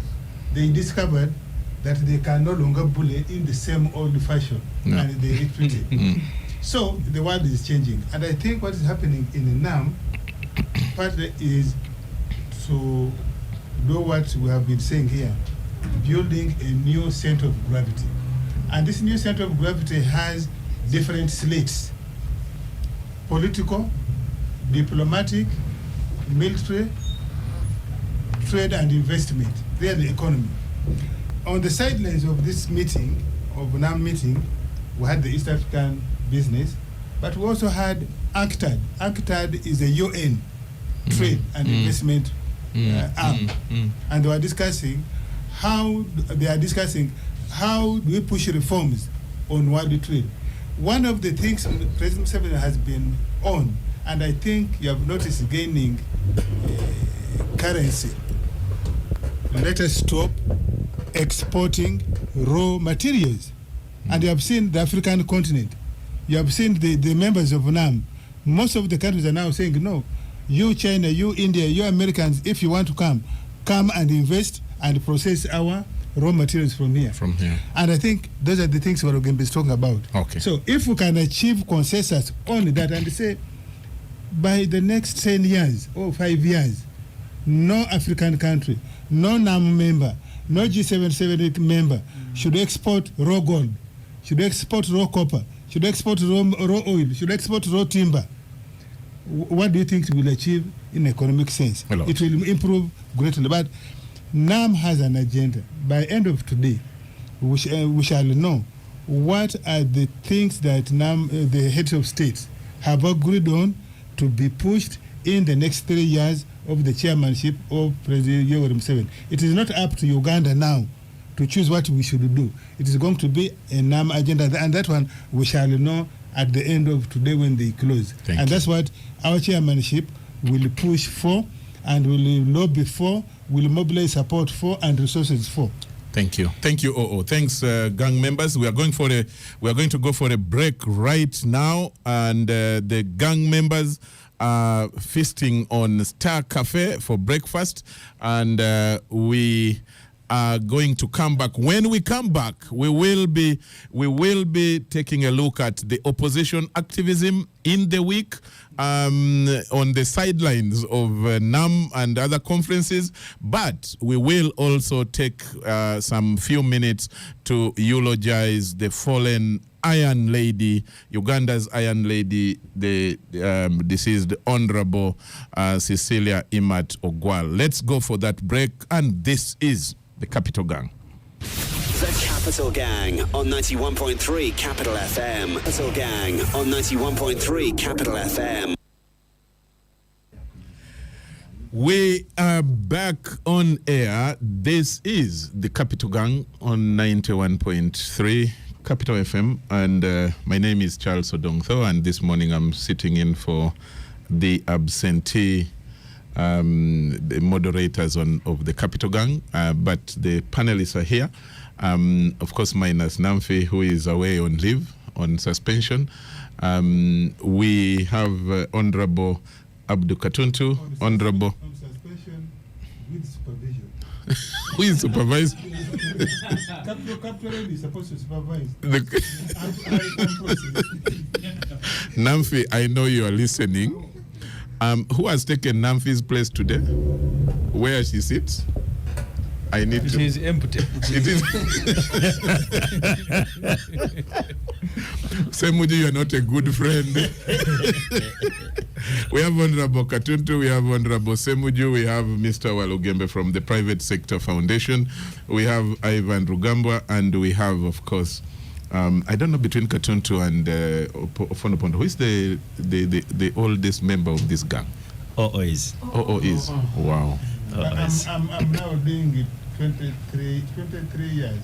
They discovered that they can no longer bully in the same old fashion, and they retreated. So the world is changing. And I think what is happening in NAM partly is to do what we have been saying here, building a new center of gravity. And this new center of gravity has different slates: political, diplomatic, military, trade and investment. They are the economy. On the sidelines of this meeting, of NAM meeting, we had the East African business, but we also had UNCTAD. UNCTAD is a UN trade and investment arm. And they are discussing how do we push reforms on world trade. One of the things President Museveni has been on, and I think you have noticed gaining currency. Let us stop exporting raw materials. And you have seen the African continent. You have seen the members of NAM. Most of the countries are now saying, no, you China, you India, you Americans, if you want to come and invest and process our raw materials from here. And I think those are the things we're going to be talking about. Okay. So if we can achieve consensus on that and say, by the next 10 years or 5 years, no African country, no NAM member, no G77 member should export raw gold, should export raw copper, should export raw oil, should export raw timber. What do you think it will achieve in economic sense? It will improve greatly. But NAM has an agenda. By end of today, we shall know what are the things that NAM, the heads of states, have agreed on to be pushed in the next 3 years of the chairmanship of President Yoweri Museveni. It is not up to Uganda now to choose what we should do. It is going to be a NAM agenda, and that one we shall know at the end of today when they close. And that's what our chairmanship will push for, and will lobby for, will mobilize support for, and resources for. Thank you. Thank you, OO. Thanks, gang members. We are going to go for a break right now, and the gang members are feasting on Star Cafe for breakfast, and we are going to come back. When we come back, we will be taking a look at the opposition activism in the week, on the sidelines of NAM and other conferences, but we will also take some few minutes to eulogize the fallen Iron Lady, Uganda's Iron Lady, the deceased Honorable Cecilia Imat Ogwal. Let's go for that break, and this is the Capital Gang. The Capital Gang on 91.3 Capital FM. Capital Gang on 91.3 Capital FM. We are back on air. This is the Capital Gang on 91.3 Capital FM, and my name is Charles Odongtho, and this morning I'm sitting in for the absentee the moderators of the Capital Gang, but the panelists are here. Of course, minus Namfi, who is away on leave, on suspension. We have Honorable Abdu Katuntu, Honorable. On suspension with supervision. Who is supervised? Capital is supposed to supervise. Namfi, I know you are listening. Who has taken Namfi's place today? Where she sits? I need It to. is empty. It is. Semuju, you are not a good friend. We have Honorable Katuntu, we have Honorable Semuju, we have Mr. Walugembe from the Private Sector Foundation, we have Ivan Rugambwa, and we have, of course, I don't know between Katuntu and Ofonopondo, who is the oldest member of this gang? Oh, is. Oh, is. Wow. I'm now doing it 24 years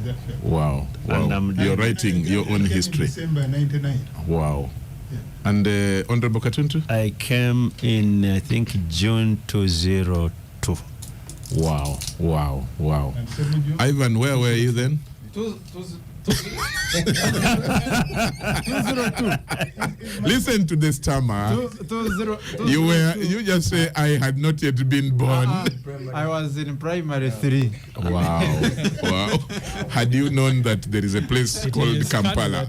actually. Wow. And you're writing your own history. December 99. Wow. Yeah. And Honorable Katuntu? I came in, I think, June 2002. Wow. And Semuju? Ivan, where were you then? 202. Listen to the stammer. 202. You just say I had not yet been born. I was in primary 3. Wow. Had you known that there is a place called Kampala?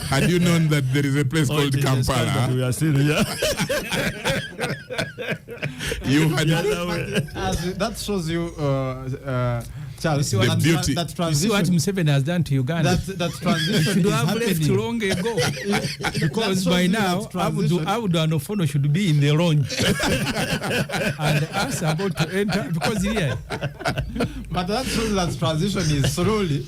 Had you known that there is a place called Kampala? We are still here. You had That shows you, Charles, The beauty. that You see what transition. Museveni has done to Uganda? That transition should is have left happening. long ago. Because That by shows you now, that transition. Abudu and Ofono should be in the lounge. And us are about to enter, because here, But that shows that transition is slowly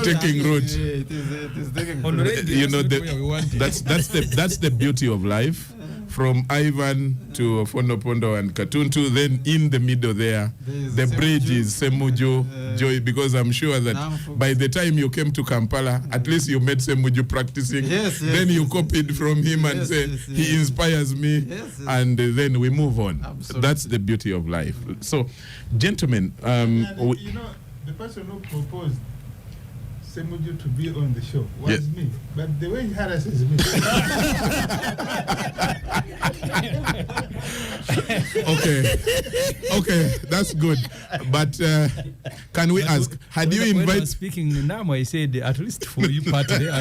taking root. It is taking root. already, You know, that's where we want it. that's the beauty of life. From Ivan to Ofonopondo and Katuntu, then in the middle there, the bridge is Semuju, Joy, because I'm sure that by the time you came to Kampala, at least you met Semuju practicing. Yes, then you copied from him and Yes, say, yes, he yes. inspires me, Yes. and then we move on. Absolutely. That's the beauty of life. So, gentlemen, And you know, the person who proposed Semuju to be on the show was Yes. me. But the way he harasses me. okay, that's good. But can we ask, had you When I was invited... speaking now, I said, at least for you part there,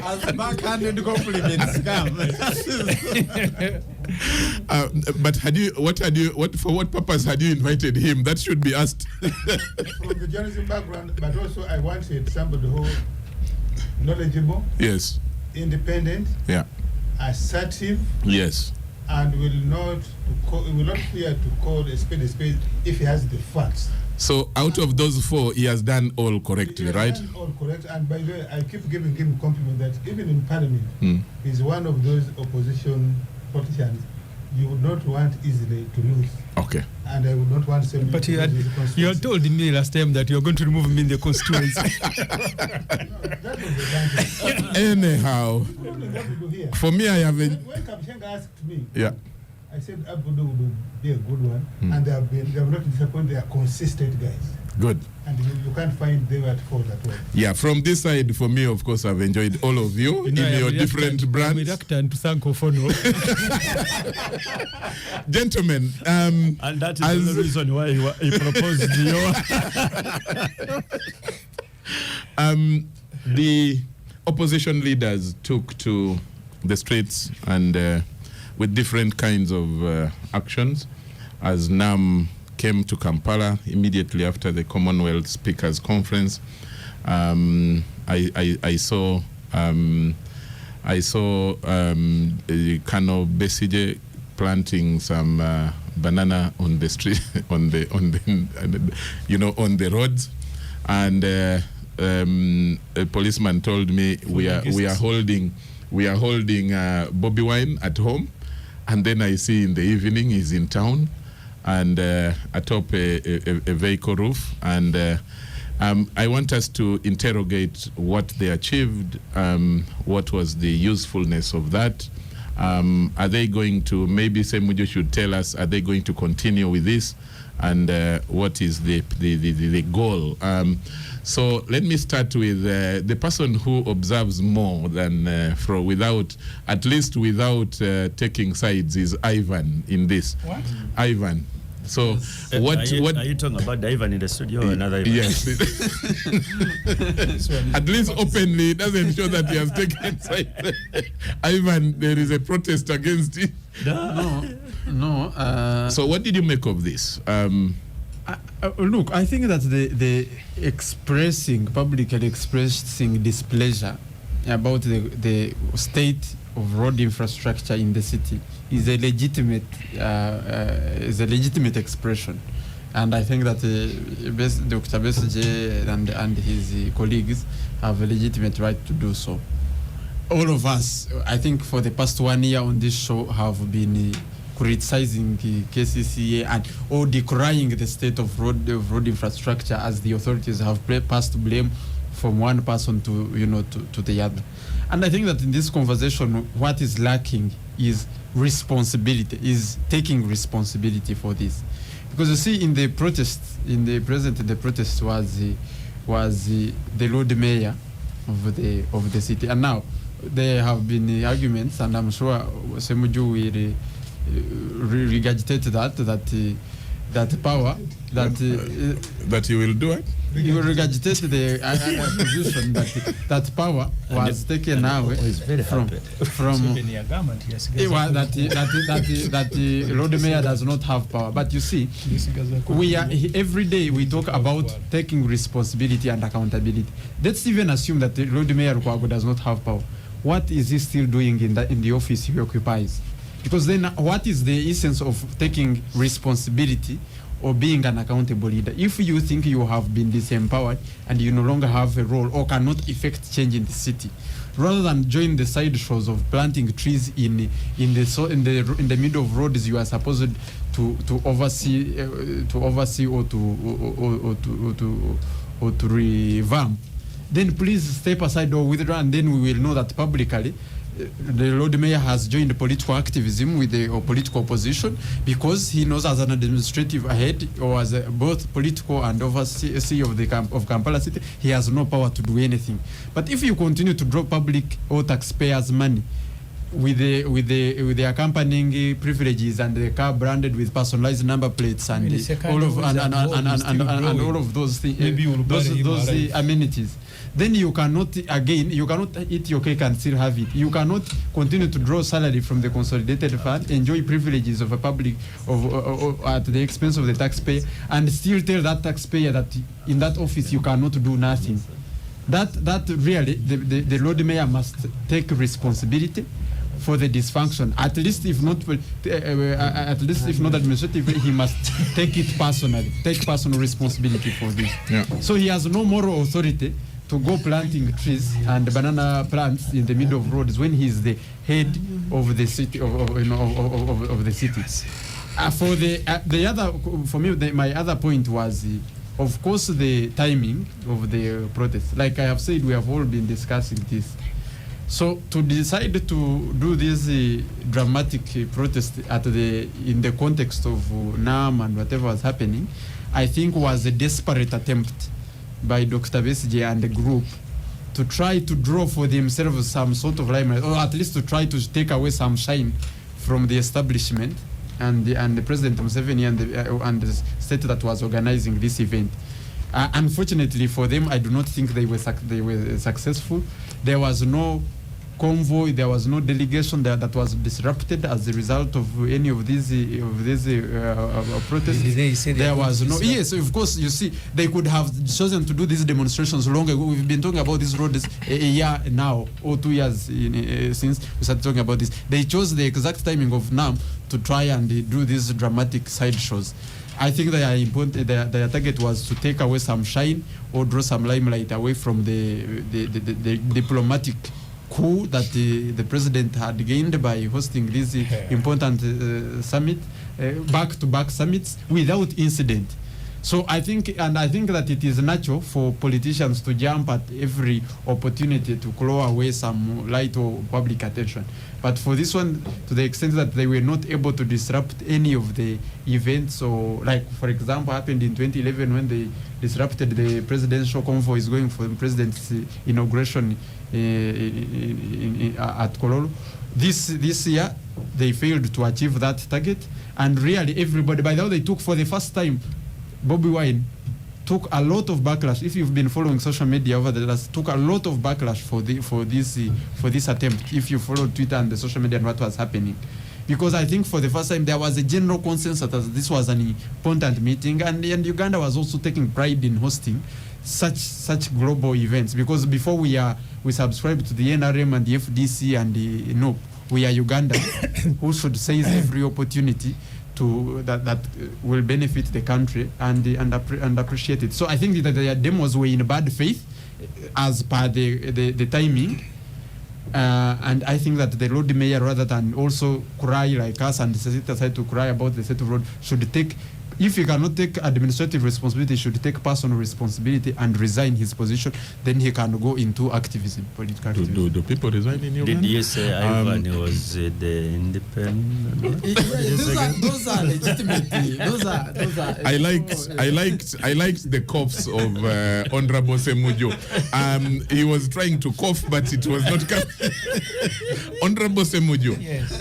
As backhanded compliments come. But for what purpose had you invited him? That should be asked. From the journalism background, but also I wanted somebody who knowledgeable, Yes. independent, Yeah. assertive, Yes. and will not fear to call a spade if he has the facts. So out of those 4, he has done all correctly, He has right? done all correct, and by the way, I keep giving him compliment that even in Parliament, he's one of those opposition politicians you would not want easily to lose. Okay. And I would not want Semuju But to lose his you constituency. had told me last time that you're going to remove me in the constituency. No, that was the advantage. Anyhow, The problem that we do here. for me, I have a... When Kapshenga asked me, Yeah. I said Abudu would be a good one, and they have not disappointed. They are consistent guys, Good. and you can't find them at fault at all. Yeah, from this side, for me, of course, I've enjoyed all of you in your different I'm brands. reluctant to thank Ofono. Gentlemen, And that is the reason why he proposed the opposition leaders took to the streets and with different kinds of actions as NAM came to Kampala immediately after the Commonwealth Speakers Conference. I saw Kano Besije planting some banana on the street, on the roads, and a policeman told me we are holding Bobby Wine at home, and then I see in the evening he's in town and atop a vehicle roof, and I want us to interrogate what they achieved, what was the usefulness of that. Are they going to, maybe Semuju should tell us, are they going to continue with this, and what is the goal? So let me start with the person who observes more than without taking sides is Ivan in this. What? Ivan. So what are you talking about Ivan in the studio or another Ivan? Yes. At least openly, it doesn't show that he has taken sides. Ivan, there is a protest against it. No. No. So what did you make of this? Look, I think that the publicly expressing displeasure about the state of road infrastructure in the city is a legitimate expression, and I think that Dr. Besigye and his colleagues have a legitimate right to do so. All of us, I think, for the past 1 year on this show, have been criticizing KCCA or decrying the state of road infrastructure as the authorities have passed blame from one person to the other. And I think that in this conversation, what is lacking is responsibility, is taking responsibility for this. Because you see, in the protest was the Lord Mayor of the city, and now there have been arguments, and I'm sure Semuju will regurgitate that power that you will do it. You will regurgitate the position that power was taken away from that the Lord Mayor does not have power. But you see, every day we talk about taking responsibility and accountability. Let's even assume that the Lord Mayor does not have power. What is he still doing in the office he occupies? Because then what is the essence of taking responsibility or being an accountable leader? If you think you have been disempowered and you no longer have a role or cannot effect change in the city, rather than join the side shows of planting trees in the middle of roads you are supposed to oversee or to revamp, then please step aside or withdraw, and then we will know that publicly the Lord Mayor has joined political activism with the political opposition, because he knows as an administrative head or as both political and overseer of Kampala City, he has no power to do anything. But if you continue to draw public or taxpayers' money with the accompanying privileges and the car branded with personalized number plates and all of those things, those amenities, then you cannot eat your cake and still have it. You cannot continue to draw salary from the consolidated fund, enjoy privileges of a public at the expense of the taxpayer, and still tell that taxpayer that in that office you cannot do nothing. That really the Lord Mayor must take responsibility for the dysfunction. At least if not administratively, he must take it personally, take personal responsibility for this. Yeah. So he has no moral authority to go planting trees and banana plants in the middle of roads when he's the head of the city of the city. My other point was, of course, the timing of the protest. Like I have said, we have all been discussing this. So to decide to do this dramatic protest in the context of NAM and whatever was happening, I think was a desperate attempt by Dr. Besigye and the group to try to draw for themselves some sort of limelight, or at least to try to take away some shine from the establishment and the President Museveni and the state that was organizing this event. Unfortunately for them, I do not think they were successful. There was no convoy, there was no delegation that was disrupted as a result of any of these protests. Did they say there was no. Yes, of course. You see, they could have chosen to do these demonstrations long ago. We've been talking about these roads a year now, or 2 years since we started talking about this. They chose the exact timing of NAM to try and do these dramatic side shows. I think their target was to take away some shine or draw some limelight away from the diplomatic coup that the president had gained by hosting this important summit, back-to-back summits without incident. So I think that it is natural for politicians to jump at every opportunity to claw away some light or public attention. But for this one, to the extent that they were not able to disrupt any of the events, or like, for example, happened in 2011 when they disrupted the presidential convoys going for the president's inauguration at Kololo. This year, they failed to achieve that target. And really, everybody, by the way, they took for the first time, Bobby Wine took a lot of backlash. If you've been following social media over the last, took a lot of backlash for this attempt. If you follow Twitter and the social media and what was happening, because I think for the first time there was a general consensus that this was an important meeting, and Uganda was also taking pride in hosting such global events, because before we subscribe to the NRM and the FDC and the we are Uganda who should seize every opportunity to that will benefit the country and appreciate it. So I think that the demos were in bad faith as per the timing, and I think that the road mayor, rather than also cry like us and decide to cry about the state of road, should take, if he cannot take administrative responsibility, should take personal responsibility and resign his position. Then he can go into activism, political activism. Do people resign in Uganda? Did you say Ivan was the independent? Those are legitimate. Those are. I liked the coughs of Honorable Semujo. He was trying to cough, but it was not coming. Honorable Semujo, yes.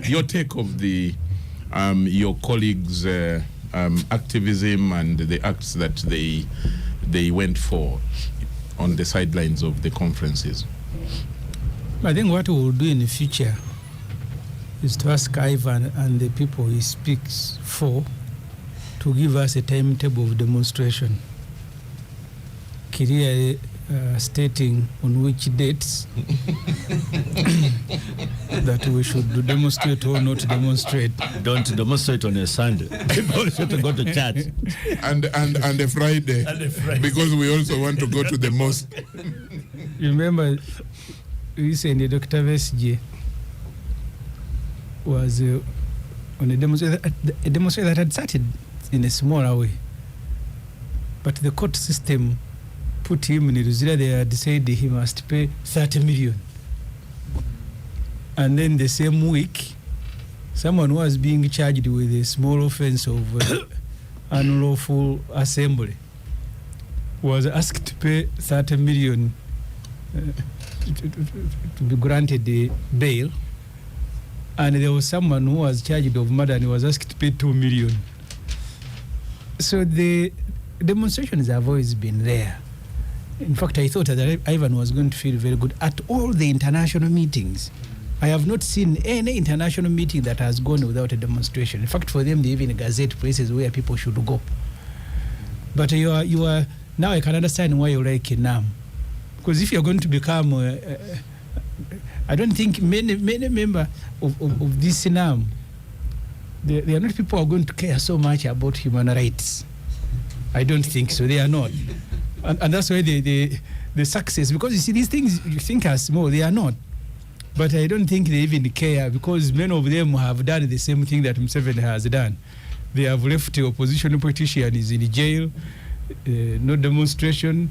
Your take of the your colleagues' activism and the acts that they went for on the sidelines of the conferences. I think what we will do in the future is to ask Ivan and the people he speaks for to give us a timetable of demonstration, clearly stating on which dates that we should demonstrate or not demonstrate. Don't demonstrate on a Sunday. People should go to church. And a Friday. Because we also want to go to the mosque. You remember recently Dr. Vesje was on a demonstration that had started in a smaller way. But the court system put him in Ruzira. They had said he must pay 30 million. And then the same week, someone who was being charged with a small offense of unlawful assembly was asked to pay 30 million to be granted the bail. And there was someone who was charged of murder and he was asked to pay 2 million. So the demonstrations have always been there. In fact, I thought that Ivan was going to feel very good at all the international meetings. I have not seen any international meeting that has gone without a demonstration. In fact, for them, they even gazette places where people should go. But you are now I can understand why you like NAM. Because if you're going to become, I don't think many members of this NAM, they are not people who are going to care so much about human rights. I don't think so. They are not. And that's why the success, because you see, these things you think are small, they are not. But I don't think they even care, because many of them have done the same thing that Museveni has done. They have left the opposition politicians in jail, no demonstration.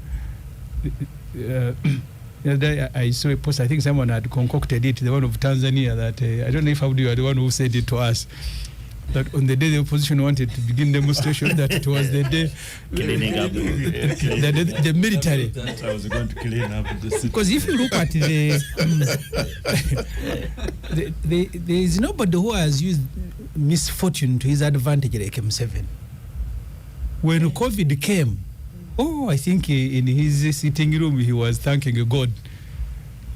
I saw a post, I think someone had concocted it, the one of Tanzania, that I don't know if you are the one who said it to us, that on the day the opposition wanted to begin demonstration, that it was the day cleaning up the military. I was going to clean up the city. Because if you look at there is nobody who has used misfortune to his advantage like M7. When COVID came, I think in his sitting room he was thanking God.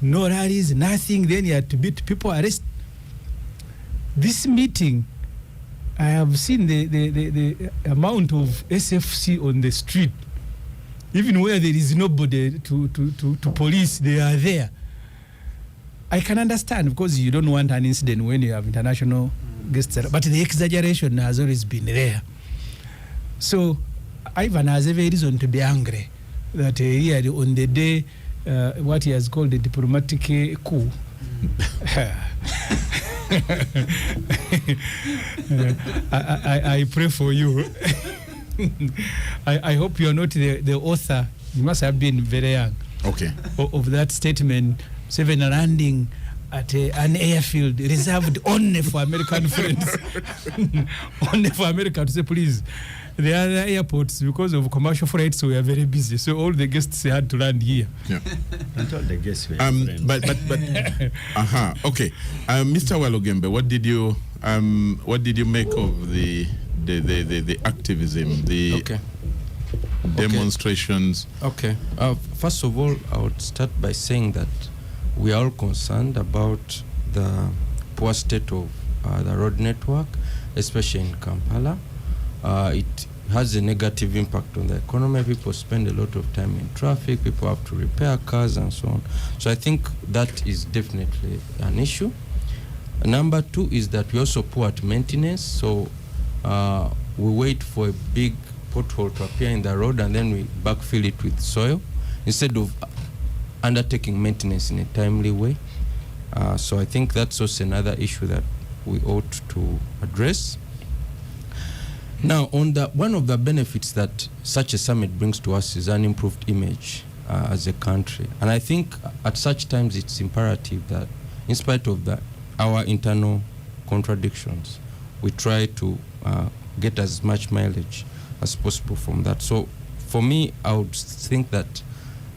No rallies, nothing. Then he had to beat people, arrest. This meeting, I have seen the amount of SFC on the street. Even where there is nobody to police, they are there. I can understand, because you don't want an incident when you have international guests, but the exaggeration has always been there. So Ivan has every reason to be angry that he had on the day what he has called the diplomatic coup. I pray for you. I hope you are not the author. You must have been very young. Okay. Of that statement, 7 landing at an airfield reserved only for American friends. Only for America, to say, please. The other airports, because of commercial flights, we are very busy. So all the guests had to land here. Yeah. And all the guests were but okay. Mr. Walogembe, what did you make of the activism, the demonstrations? Okay. First of all, I would start by saying that we are all concerned about the poor state of the road network, especially in Kampala. It has a negative impact on the economy. People spend a lot of time in traffic. People have to repair cars and so on. So I think that is definitely an issue. Number two is that we also poor at maintenance. So we wait for a big pothole to appear in the road and then we backfill it with soil instead of undertaking maintenance in a timely way. So I think that's also another issue that we ought to address. Now, on one of the benefits that such a summit brings to us is an improved image as a country. And I think at such times it's imperative that in spite of our internal contradictions, we try to get as much mileage as possible from that. So for me, I would think that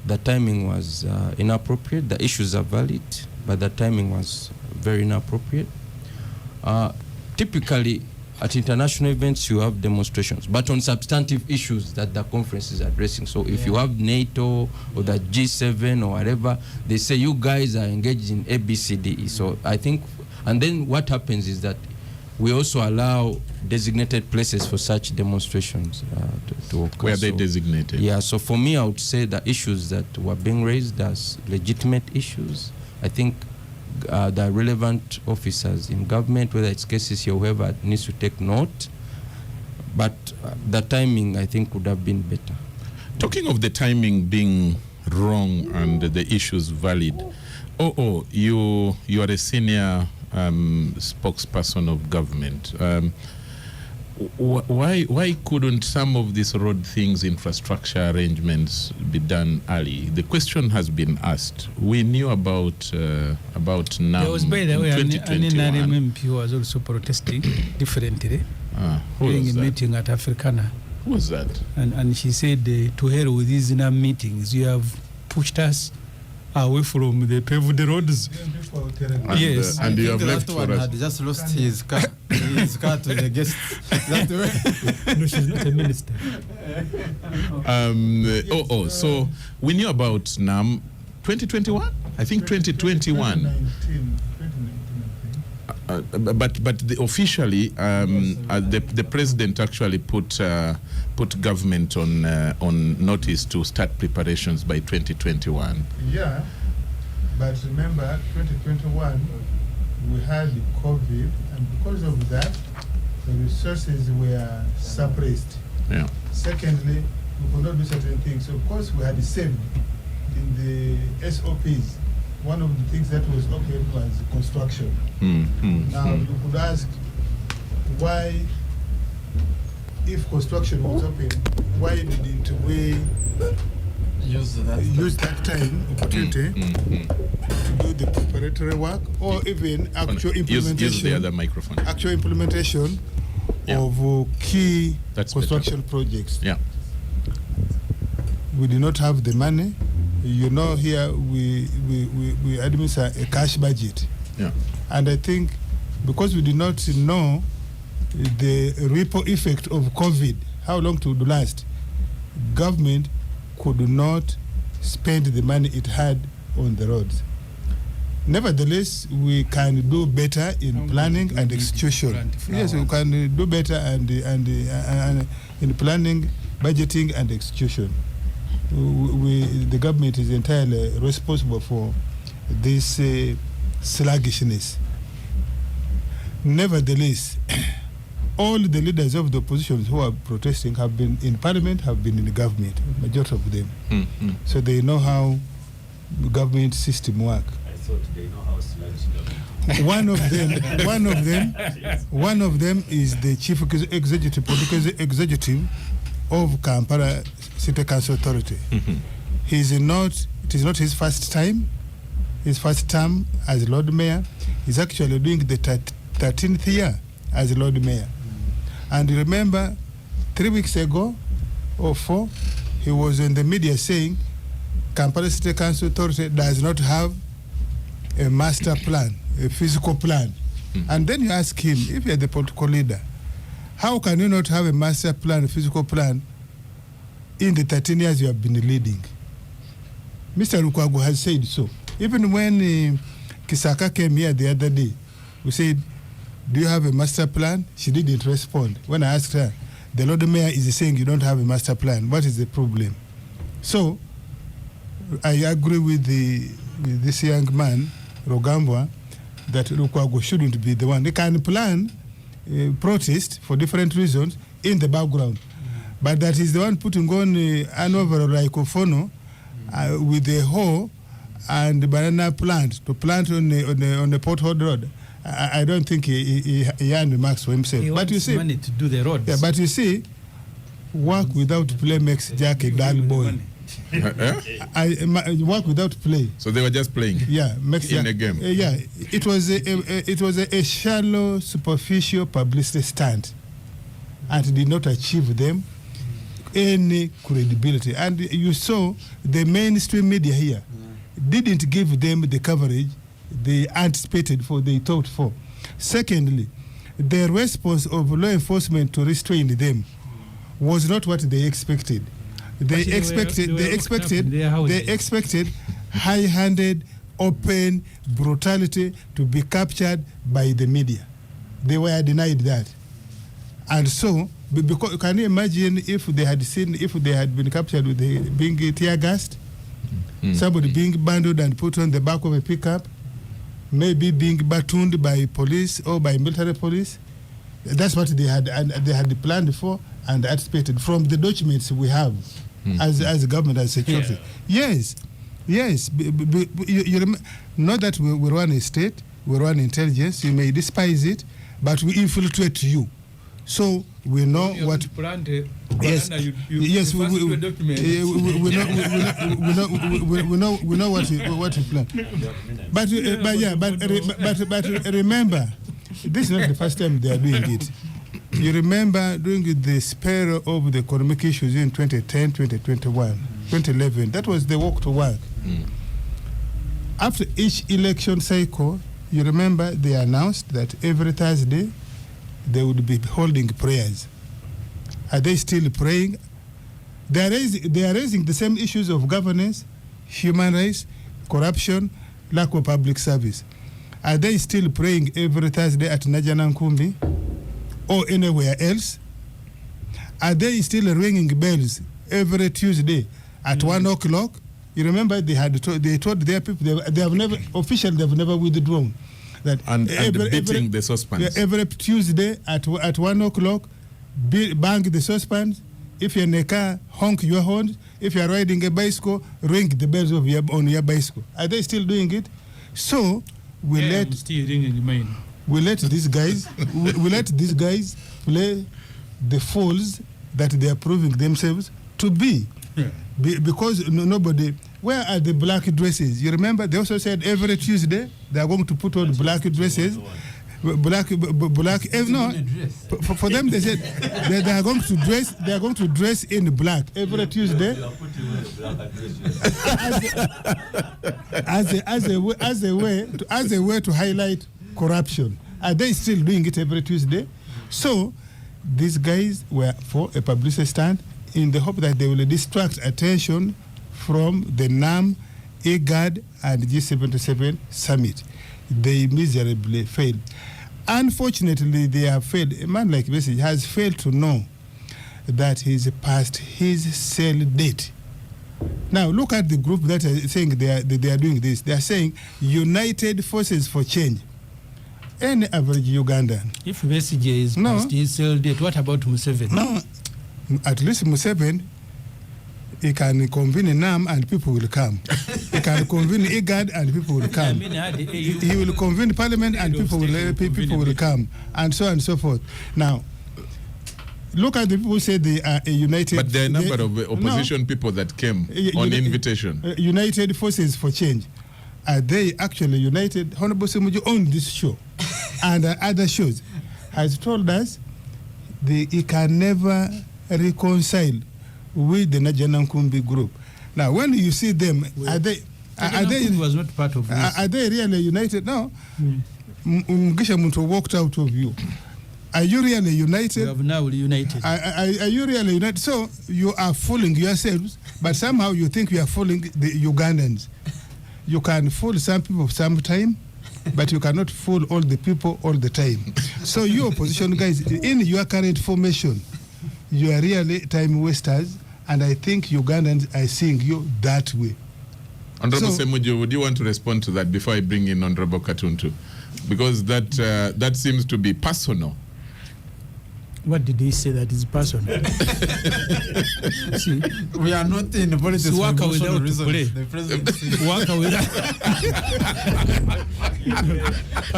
the timing was inappropriate. The issues are valid, but the timing was very inappropriate. Typically, at international events, you have demonstrations, but on substantive issues that the conference is addressing. So if you have NATO or the G7 or whatever, they say you guys are engaged in ABCDE. So I think, and then what happens is that we also allow designated places for such demonstrations to occur. Where are they designated? Yeah, so for me, I would say the issues that were being raised as legitimate issues, I think the relevant officers in government, whether it's KCC or whoever, needs to take note. But the timing, I think, would have been better. Talking of the timing being wrong and the issues valid, you are a senior spokesperson of government. Why couldn't some of these road things, infrastructure arrangements, be done early? The question has been asked. We knew about NAM. There was, by the way, an 2021. MP who was also protesting differently Who during was a that? meeting at Africana. Who was that? And she said, to hell with these NAM meetings. You have pushed us away from the paved roads. And, Yes. and you have The left last for one us. had just lost his car to the guests. That way. No, she's not a minister. So we knew about NAM 2021? I think 2021. 2019, But officially, the president actually put government on notice to start preparations by 2021. Yeah, but remember, 2021, we had COVID, and because of that, the resources were suppressed. Yeah. Secondly, we could not do certain things. Of course, we had saved in the SOPs. One of the things that was open was construction. Now, you could ask why, if construction was open, why didn't we use that time opportunity to do the preparatory work or even actual implementation? Use the other microphone. Actual implementation of key construction projects. Yeah. We did not have the money. You know, here we administer a cash budget. Yeah. And I think because we did not know the ripple effect of COVID, how long it would last, government could not spend the money it had on the roads. Nevertheless, we can do better in planning and execution. Yes, we can do better and in planning, budgeting, and execution. The government is entirely responsible for this sluggishness. Nevertheless, all the leaders of the opposition who are protesting have been in parliament, have been in the government, majority of them. So they know how the government system works. I thought they know how sluggish government. One of them is the chief executive, political executive of Kampala City Council Authority. It is not his first time, his first term as Lord Mayor. He's actually doing the 13th year as Lord Mayor. And remember, 3 weeks ago or 4, he was in the media saying Kampala City Council Authority does not have a master plan, a physical plan. And then you ask him, if you're the political leader, how can you not have a master plan, a physical plan, in the 13 years you have been leading? Mr. Lukwago has said so. Even when Kisaka came here the other day, We said, do you have a master plan? She didn't respond. When I asked her, the Lord Mayor is saying you don't have a master plan. What is the problem? So, I agree with this young man, Rogambwa, that Lukwago shouldn't be the one. They can plan protest for different reasons in the background. But that is the one putting on an overall like Ofono with a hoe and banana plant to plant on the pothole road. I don't think he earned remarks for himself. He but you see, money to do the roads. Yeah, but you see, work without play makes Jack a dull boy. Work without play. So they were just playing. Yeah, makes in a game. Yeah, it was a shallow, superficial publicity stunt, and did not achieve them any credibility. And you saw the mainstream media here didn't give them the coverage they anticipated for, they thought for. Secondly, the response of law enforcement to restrain them was not what they expected. They expected high-handed, open brutality to be captured by the media. They were denied that. And so, because can you imagine if they had been captured with being tear gassed, somebody being bundled and put on the back of a pickup, maybe being batoned by police or by military police. That's what they had planned for and anticipated from the documents we have as government, as security. Yeah. Yes. Not that we run a state, we run intelligence. You may despise it, but we infiltrate you. So we know what. Yes, we know what you plan. But remember, this is not the first time they are doing it. You remember during the spell of the economic issues in 2010, 2021, 2011. That was the walk to work. After each election cycle, you remember they announced that every Thursday they would be holding prayers. Are they still praying? They are raising the same issues of governance, human rights, corruption, lack of public service. Are they still praying every Thursday at Najanankumbi or anywhere else? Are they still ringing bells every Tuesday at 1 o'clock? You remember they told their people they have never withdrawn. That and beating the saucepans. Every Tuesday at 1 o'clock, bang the saucepans. If you're in a car, honk your horn. If you're riding a bicycle, ring the bells on your bicycle. Are they still doing it? So we let these guys play the fools that they are proving themselves to be. Because nobody. Where are the black dresses? You remember they also said every Tuesday they are going to put on black dresses. Black. No, for them they said they are going to dress. They are going to dress in black every Tuesday. as a way to highlight corruption. Are they still doing it every Tuesday? So these guys were for a publicity stunt in the hope that they will distract attention from the NAM, IGAD, and G77 summit. They miserably failed. Unfortunately, they have failed. A man like Message has failed to know that he's past his sale date. Now, look at the group that are saying they are doing this. They are saying United Forces for Change. Any average Ugandan. If Message is past his sale date, what about Museveni? No, at least Museveni, he can convene NAM and people will come. He can convene IGAD and people will come. He will convene Parliament and people will come, and so on and so forth. Now, look at the people who say they are a united. But there are a number of opposition people that came on invitation. United Forces for Change. Are they actually united? Honorable Simuju on this show and other shows has told us he can never reconcile with the Najanankumbi group. Now, when you see them, are they was not part of this. Are they really united? No. Mugisha Muntu walked out of you. Are you really united? We have now united. Are you really united? So you are fooling yourselves, but somehow you think you are fooling the Ugandans. You can fool some people sometime, but you cannot fool all the people all the time. So you opposition guys, in your current formation, you are really time wasters, and I think Ugandans are seeing you that way. Honorable Semuju, would you want to respond to that before I bring in Honorable Katuntu? Because that seems to be personal. What did he say that is personal? See, We are not in politics for Worker emotional without reasons. play. The president said- Worker without. I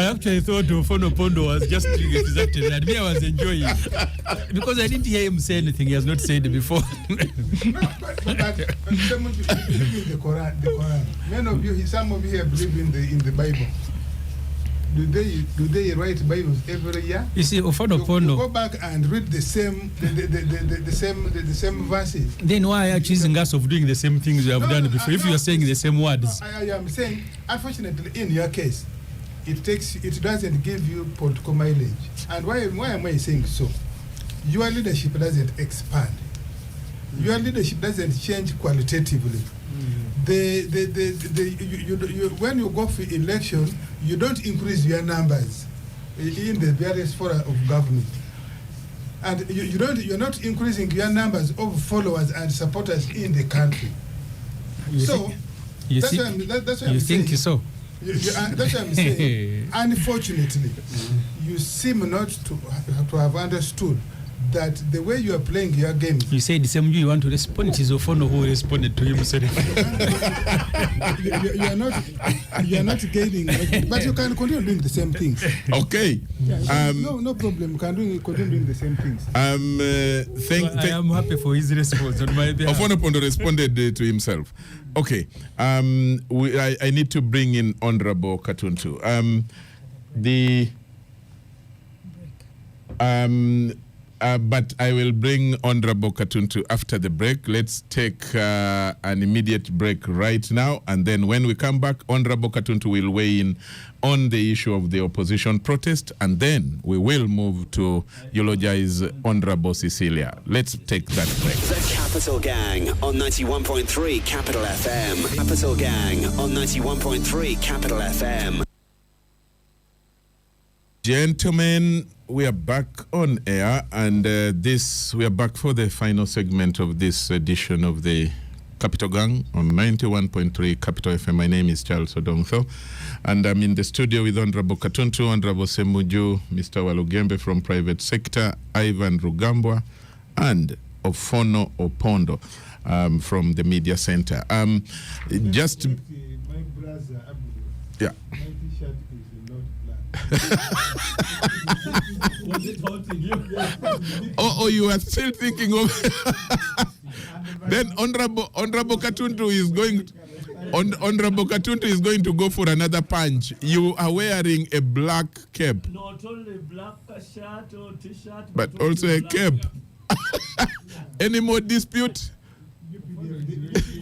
actually thought Ofono Pondo was just doing exactly that. Me, I was enjoying it. Because I didn't hear him say anything he has not said before. But some of you believe in the Quran. Many of you, some of you here believe in the Bible. Do they write Bibles every year? You see, Ofono You Pondo. go back and read the same verses. Then why are you accusing us of doing the same things we have done before? If you are saying the same words. I am saying, unfortunately, in your case, it doesn't give you political mileage. And why am I saying so? Your leadership doesn't expand. Your leadership doesn't change qualitatively. When you go for election, you don't increase your numbers in the various fora of government, and you're not increasing your numbers of followers and supporters in the country. That's what I'm saying. So? That's what I'm saying. Unfortunately, you seem not to have understood that the way you are playing your game. You say the same you want to respond. It is Ofono who responded to him. Sorry. you are not gaining, but you can continue doing the same things. Okay. No problem. You can continue doing the same things. I am happy for his response on my behalf. Ofono Pondo responded to himself. Okay. I need to bring in Honorable Katuntu. But I will bring Honorable Katuntu after the break. Let's take an immediate break right now, and then when we come back, Honorable Katuntu will weigh in on the issue of the opposition protest, and then we will move to eulogize Honorable Cecilia. Let's take that break. The Capital Gang on 91.3 Capital FM. Capital Gang on 91.3 Capital FM. Gentlemen, we are back on air, and we are back for the final segment of this edition of the Capital Gang on 91.3 Capital FM. My name is Charles Odongtho, and I'm in the studio with Honorable Katuntu, Honorable Semuju, Mr. Walugembe from private sector, Ivan Rugambwa, and Ofono Opondo from the media center. Just my brother, yeah. my t-shirt is not black. Was it haunting you? Oh, you are still thinking of. Then Honorable Katuntu is going. Honorable Katuntu is going to go for another punch. You are wearing a black cap. Not only black shirt or t-shirt, but also a cap. Any more dispute?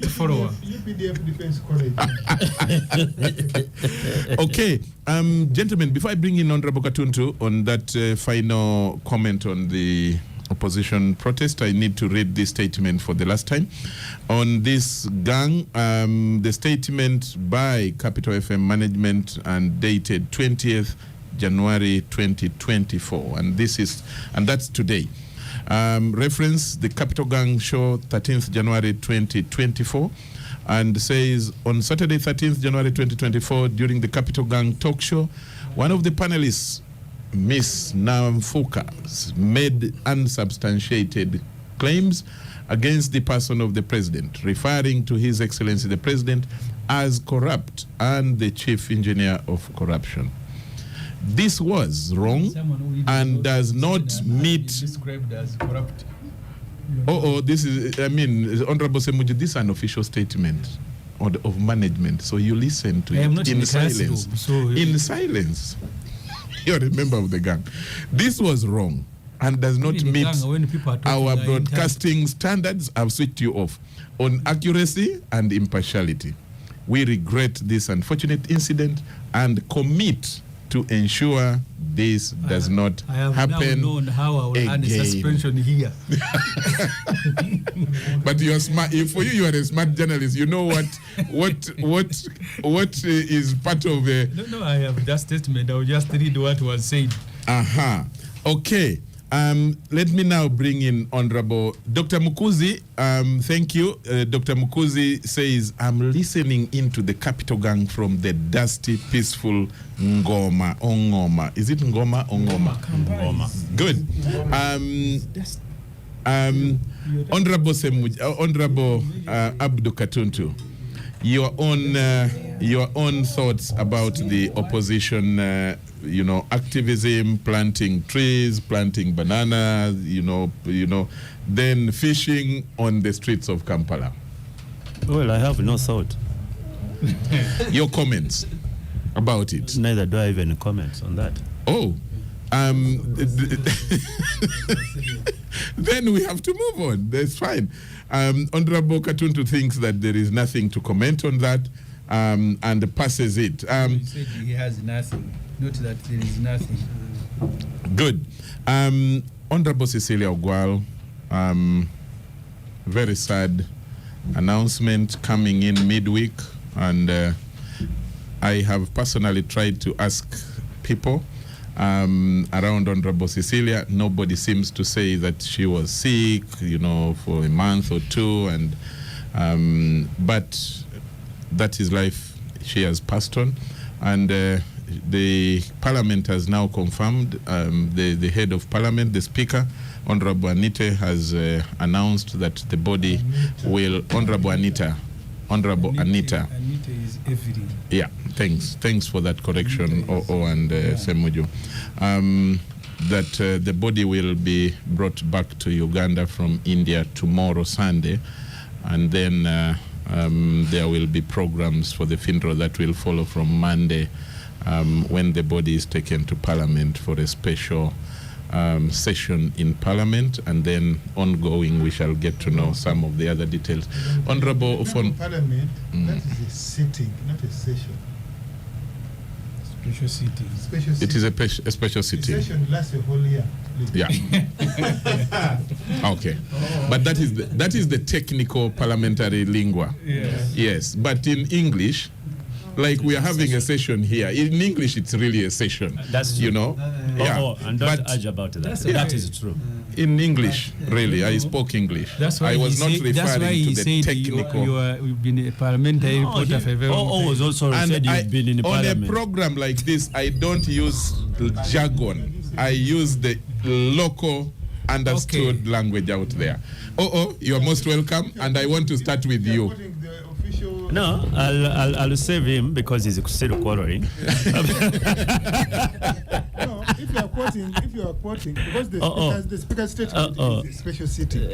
Follower. UPDF Defense College. Okay, gentlemen, before I bring in Honorable Katuntu on that final comment on the opposition protest, I need to read this statement for the last time. On this gang, the statement by Capital FM management and dated 20th January 2024, and that's today. Reference the Capital Gang show 13th January 2024, and says on Saturday 13th January 2024 during the Capital Gang talk show, one of the panelists, Miss Namfuka, made unsubstantiated claims against the person of the president, referring to His Excellency the President as corrupt and the chief engineer of corruption. This was wrong and does not meet. Described as corrupt. This is, Honorable Semuju, this is an official statement of management, so you listen to it in silence. In silence. You're a member of the gang. This was wrong and does not meet our broadcasting standards. I've switched you off on accuracy and impartiality. We regret this unfortunate incident and commit to ensure this does not I have happen now known how I will earn a again. suspension here. But you are smart. For you are a smart journalist. You know what is part of a. No, I have that statement. I will just read what was said. Okay. Let me now bring in Honorable Dr. Mukuzi. Thank you. Dr. Mukuzi says, I'm listening into the Capital Gang from the dusty, peaceful Ngoma. Ongoma. Is it Ngoma or Ngoma? Ngoma. Good. Honorable Abdu Katuntu, your own thoughts about the opposition, activism, planting trees, planting bananas, then fishing on the streets of Kampala. Well, I have no thought. Your comments about it? Neither do I have any comments on that. Oh. Then we have to move on. That's fine. Honorable Katuntu thinks that there is nothing to comment on that and passes it. He said he has nothing. Not that there is nothing. Good. Honorable Cecilia Ogwal, very sad announcement coming in midweek, and I have personally tried to ask people around Honorable Cecilia. Nobody seems to say that she was sick, for a month or two, and but that is life. She has passed on, and the Parliament has now confirmed. The head of Parliament, the Speaker, Honorable Anita, has announced that the body will. Honorable Anita is everything. Yeah, thanks for that correction, and Semuju. That the body will be brought back to Uganda from India tomorrow, Sunday, and then there will be programs for the funeral that will follow from Monday, when the body is taken to Parliament for a special session in Parliament, and then ongoing we shall get to know some of the other details. Honorable Parliament, that is a sitting, not a session. Special sitting. It is a special sitting. The session lasts a whole year. Yeah. Okay. But that is the technical parliamentary lingua. Yes. But in English, like we are having a session here. In English, it's really a session. That's true. Yeah. And don't urge about that. That is true. In English, really, I spoke English. That's why I was not that's referring why to the technical. You've been a parliamentary reporter for a very long time. Was also said you've been in the on Parliament. a program like this, I don't use jargon. I use the local understood language out there. You are most welcome, and I want to start with you. No, I'll save him because he's still quarreling. No, if you are quoting, because the speaker's statement is a special sitting.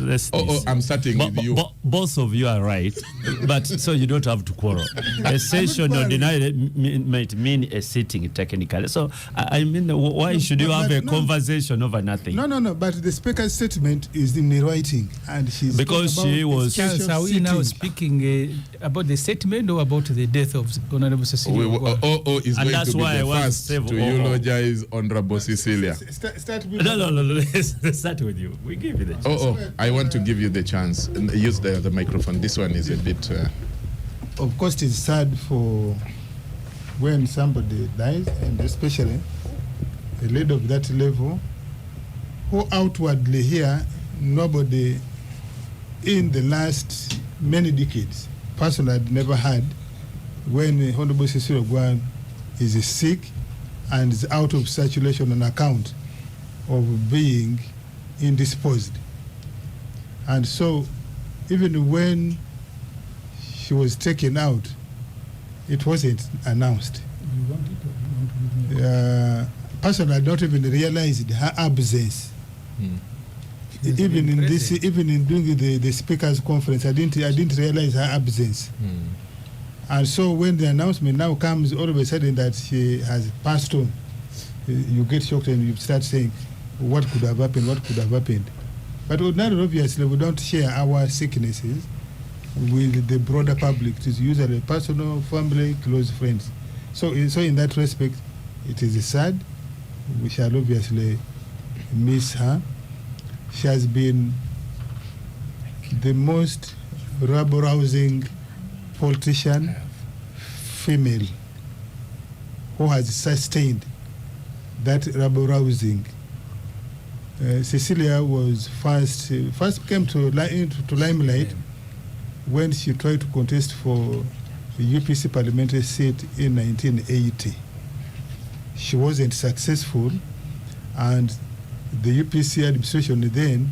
Let's. I'm starting with you. Both of you are right, but so you don't have to quarrel. A session ordinarily might mean a sitting technically. So I mean, why should you have a conversation over nothing? No. But the speaker's statement is in the writing, and she was. Charles, are we now speaking about the statement or about the death of Honorable Cecilia? Is going that's to be why the I want first to to eulogize Honorable Cecilia. Start with No. Let's start with you. We give you the chance. I want to give you the chance. Use the microphone. This one is a bit. Of course, it's sad for when somebody dies, and especially a leader of that level, who outwardly here, nobody in the last many decades, personally, I'd never had when Honorable Cecilia Ogwal is sick and is out of circulation on account of being indisposed. And so, even when she was taken out, it wasn't announced. Personally, I don't even realize her absence. Even in doing the speakers conference, I didn't realize her absence. And so when the announcement now comes all of a sudden that she has passed on, you get shocked and you start saying, what could have happened? But ordinarily, obviously, we don't share our sicknesses with the broader public. It is usually personal, family, close friends. So in that respect, it is sad. We shall obviously miss her. She has been the most rabble-rousing politician, female, who has sustained that rabble-rousing. Cecilia was first came to limelight when she tried to contest for the UPC parliamentary seat in 1980. She wasn't successful, and the UPC administration then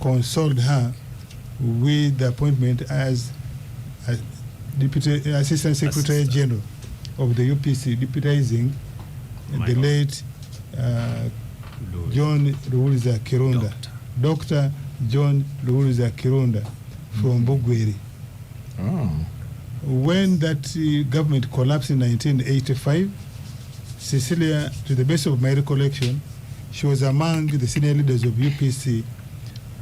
consoled her with the appointment as Deputy Assistant Secretary General of the UPC, deputizing the late John Ruhuriza Kirunda, Dr. John Ruhuriza Kirunda from Bugweri. Oh. When that government collapsed in 1985, Cecilia, to the best of my recollection, she was among the senior leaders of UPC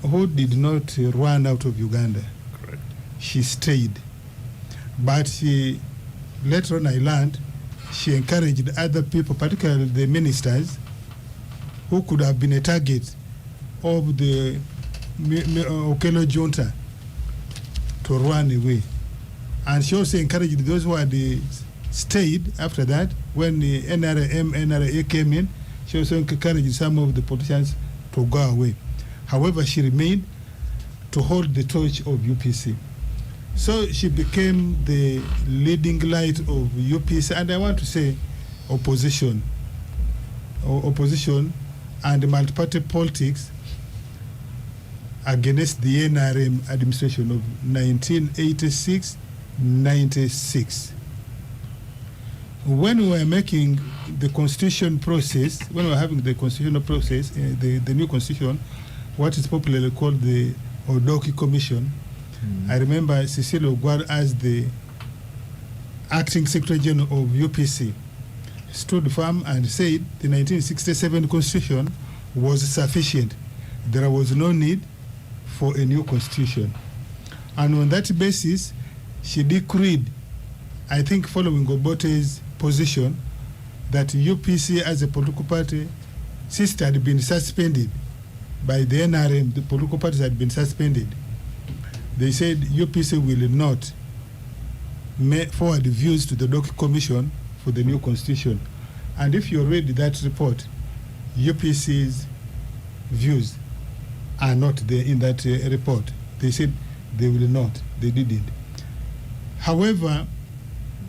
who did not run out of Uganda. Correct. She stayed. But later on I learned she encouraged other people, particularly the ministers, who could have been a target of the Okello junta, to run away. And she also encouraged those who had stayed after that. When the NRA came in, she also encouraged some of the politicians to go away. However, she remained to hold the torch of UPC. So she became the leading light of UPC, and I want to say opposition and multi-party politics against the NRM administration of 1986-96. When we were making the constitution process, when we were having the constitutional process, the new constitution, what is popularly called the Odoki Commission, I remember Cecilia Ogwal, as the acting Secretary General of UPC, stood firm and said the 1967 constitution was sufficient. There was no need for a new constitution. And on that basis, she decreed, I think following Obote's position, that UPC as a political party, since it had been suspended by the NRM, the political parties had been suspended. They said UPC will not forward views to the Odoki Commission for the new constitution. And if you read that report, UPC's views are not there in that report. They said they will not. They didn't. However,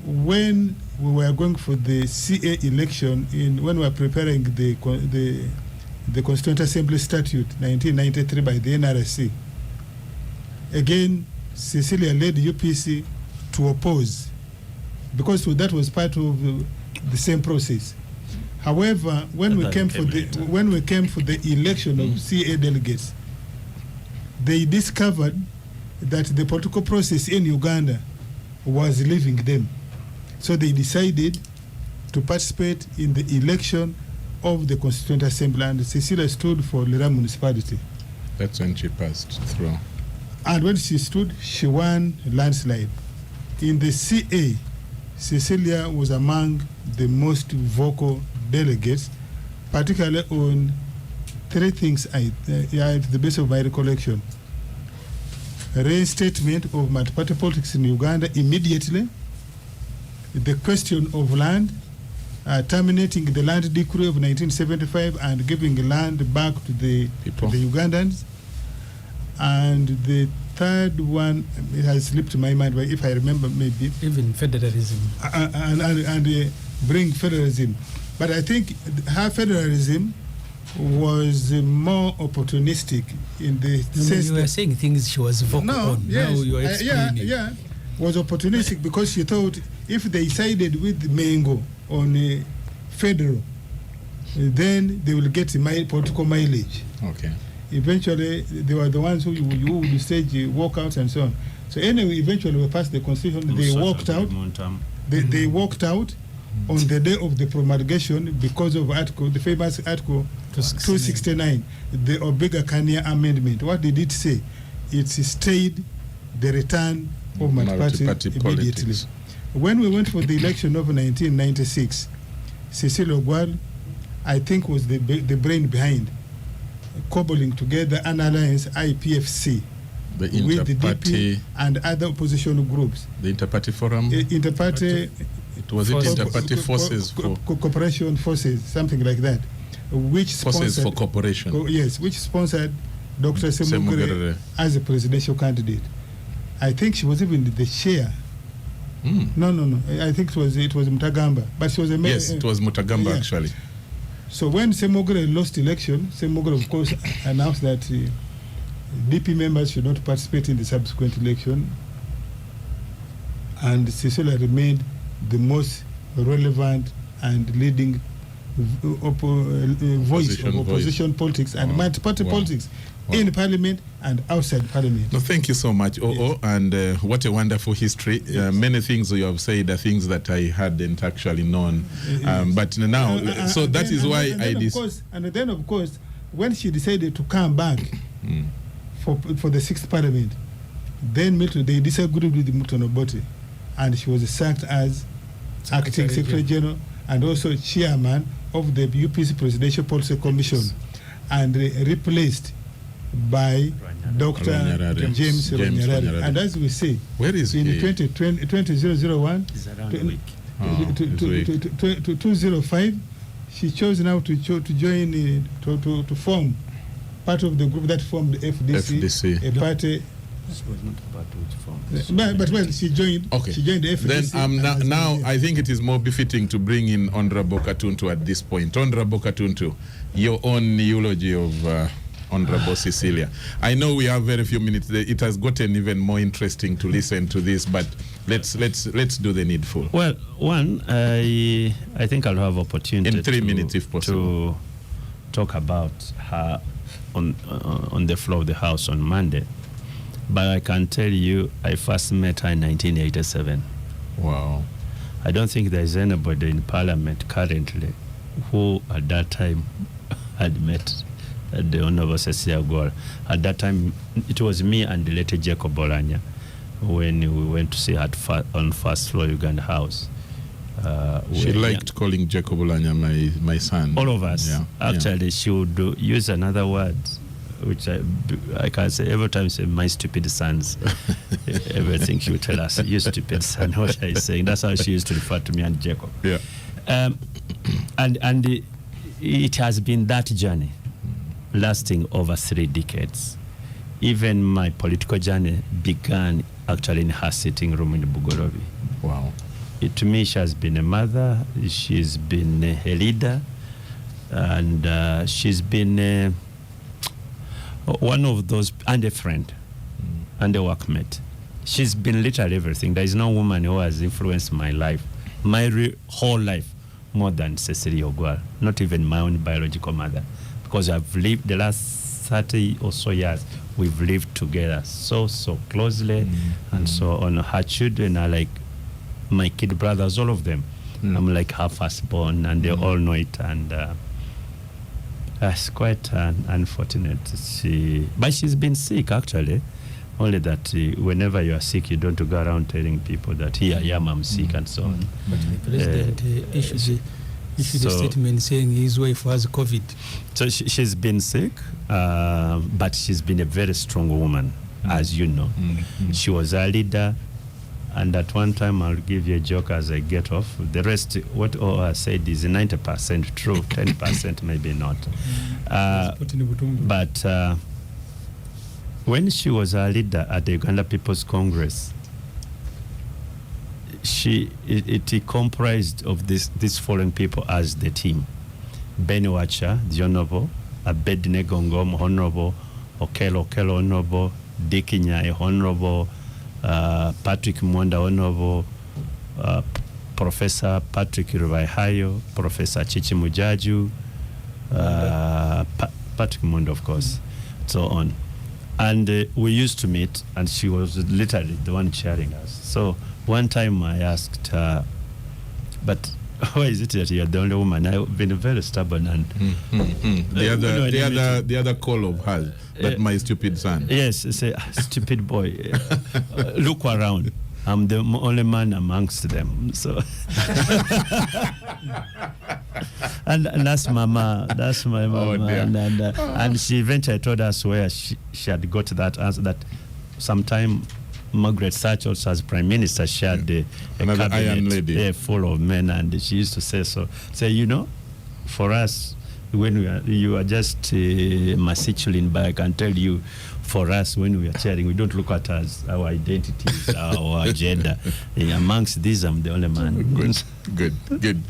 when we were going for the CA election, when we were preparing the Constituent Assembly Statute 1993 by the NRC, again, Cecilia led UPC to oppose, because that was part of the same process. However, when we came for the election of CA delegates, they discovered that the political process in Uganda was leaving them. So they decided to participate in the election of the Constituent Assembly, and Cecilia stood for Lera municipality. That's when she passed through. And when she stood, she won a landslide. In the CA, Cecilia was among the most vocal delegates, particularly on three things at the base of my recollection. Reinstatement of multi-party politics in Uganda immediately, the question of land, terminating the land decree of 1975 and giving land back to the Ugandans, and the third one, it has slipped my mind, but if I remember, maybe even federalism, and bring federalism. But I think her federalism was more opportunistic in the sense you were saying things she was vocal on. Yes, now you are explaining. Was opportunistic because she thought if they sided with Mengo on federal, then they will get political mileage. Okay. Eventually, they were the ones who would stage walkouts and so on. So anyway, eventually we passed the constitution. They walked out. They walked out on the day of the promulgation because of the famous Article 269, the Obega Kania Amendment. What did it say? It stayed the return of multi-party immediately. politics. When we went for the election of 1996, Cecilia Ogwal, I think, was the brain behind cobbling together an alliance, IPFC, with the DP and other opposition groups. The Interparty Forum? Interparty... It was Interparty Forces for... Cooperation Forces, something like that. Which Forces for Cooperation. Yes, which sponsored Dr. Semugere as a presidential candidate. I think she was even the chair. No. I think it was Mutagamba, but she was a mayor. Yes, it was Mutagamba actually. So when Semugere lost election, Semugere of course announced that DP members should not participate in the subsequent election, and Cecilia remained the most relevant and leading voice of opposition politics and multi-party politics in Parliament and outside Parliament. No, thank you so much, and what a wonderful history. Many things you have said are things that I hadn't actually known, but now, so that is why I... And then, of course, when she decided to come back for the 6th Parliament, then they disagreed with Milton Obote, and she was sacked as acting Secretary General and also chairman of the UPC Presidential Policy Commission, and replaced by Dr. James Ronyarare. And as we say, where is in he? 2001 to 2005, she chose now to join to form part of the group that formed FDC. A party. But well, she joined. Okay. She joined the FDC. Then now I think it is more befitting to bring in Honorable Katuntu at this point. Honorable Katuntu, your own eulogy of Honorable Cecilia. I know we have very few minutes. It has gotten even more interesting to listen to this, but let's do the needful. Well, one, I think I'll have opportunity in 3 minutes, if possible, to talk about her on the floor of the House on Monday. But I can tell you, I first met her in 1987. Wow. I don't think there's anybody in Parliament currently who at that time had met the Honorable Cecilia Ogwal. At that time, it was me and the late Jacob Bolanya when we went to see her on first floor Uganda House. She liked calling Jacob Bolanya my son. All of us. Yeah. Actually, she would use another word, which I can say every time, say, my stupid sons. Everything she would tell us, you stupid son, what I saying. That's how she used to refer to me and Jacob. Yeah. And it has been that journey lasting over 3 decades. Even my political journey began actually in her sitting room in Bugorobi. Wow. To me, she has been a mother, she's been a leader, and she's been one of those, and a friend, and a workmate. She's been literally everything. There is no woman who has influenced my life, my whole life, more than Cecilia Ogwal, not even my own biological mother, because I've lived the last 30 or so years, we've lived together so closely, and so on. Her children are like my kid brothers, all of them. I'm like her firstborn, and they all know it, and it's quite unfortunate. But she's been sick, actually. Only that whenever you are sick, you don't go around telling people that, here I am, I'm sick, and so on. But the president issued a statement saying his wife has COVID. So she's been sick, but she's been a very strong woman, as you know. She was a leader, and at one time, I'll give you a joke as I get off. The rest, what I said is 90% true, 10% maybe not. But when she was a leader at the Uganda People's Congress, it comprised of these following people as the team: Ben Wacha, the Honorable, Abednego Ngom, Honorable, Okello Honorable, Dick Nyai, Honorable, Patrick Mwanda, Honorable, Professor Patrick Ruvaihayo, Professor Chichi Mujaju, Patrick Mwanda, of course, so on. And we used to meet, and she was literally the one chairing us. So one time I asked her, but why is it that you're the only woman? I've been very stubborn and The other call of hers, that my stupid son. Yes, say stupid boy. Look around. I'm the only man amongst them. So, and that's Mama. That's my mama. And she eventually told us where she had got that answer. That sometime Margaret Thatcher, also as Prime Minister, she had a Another iron lady full of men, and she used to say so. Say, for us, when you are just Masichelin, but I can tell you, for us, when we are chairing, we don't look at our identities, our gender. Amongst these, I'm the only man. Good.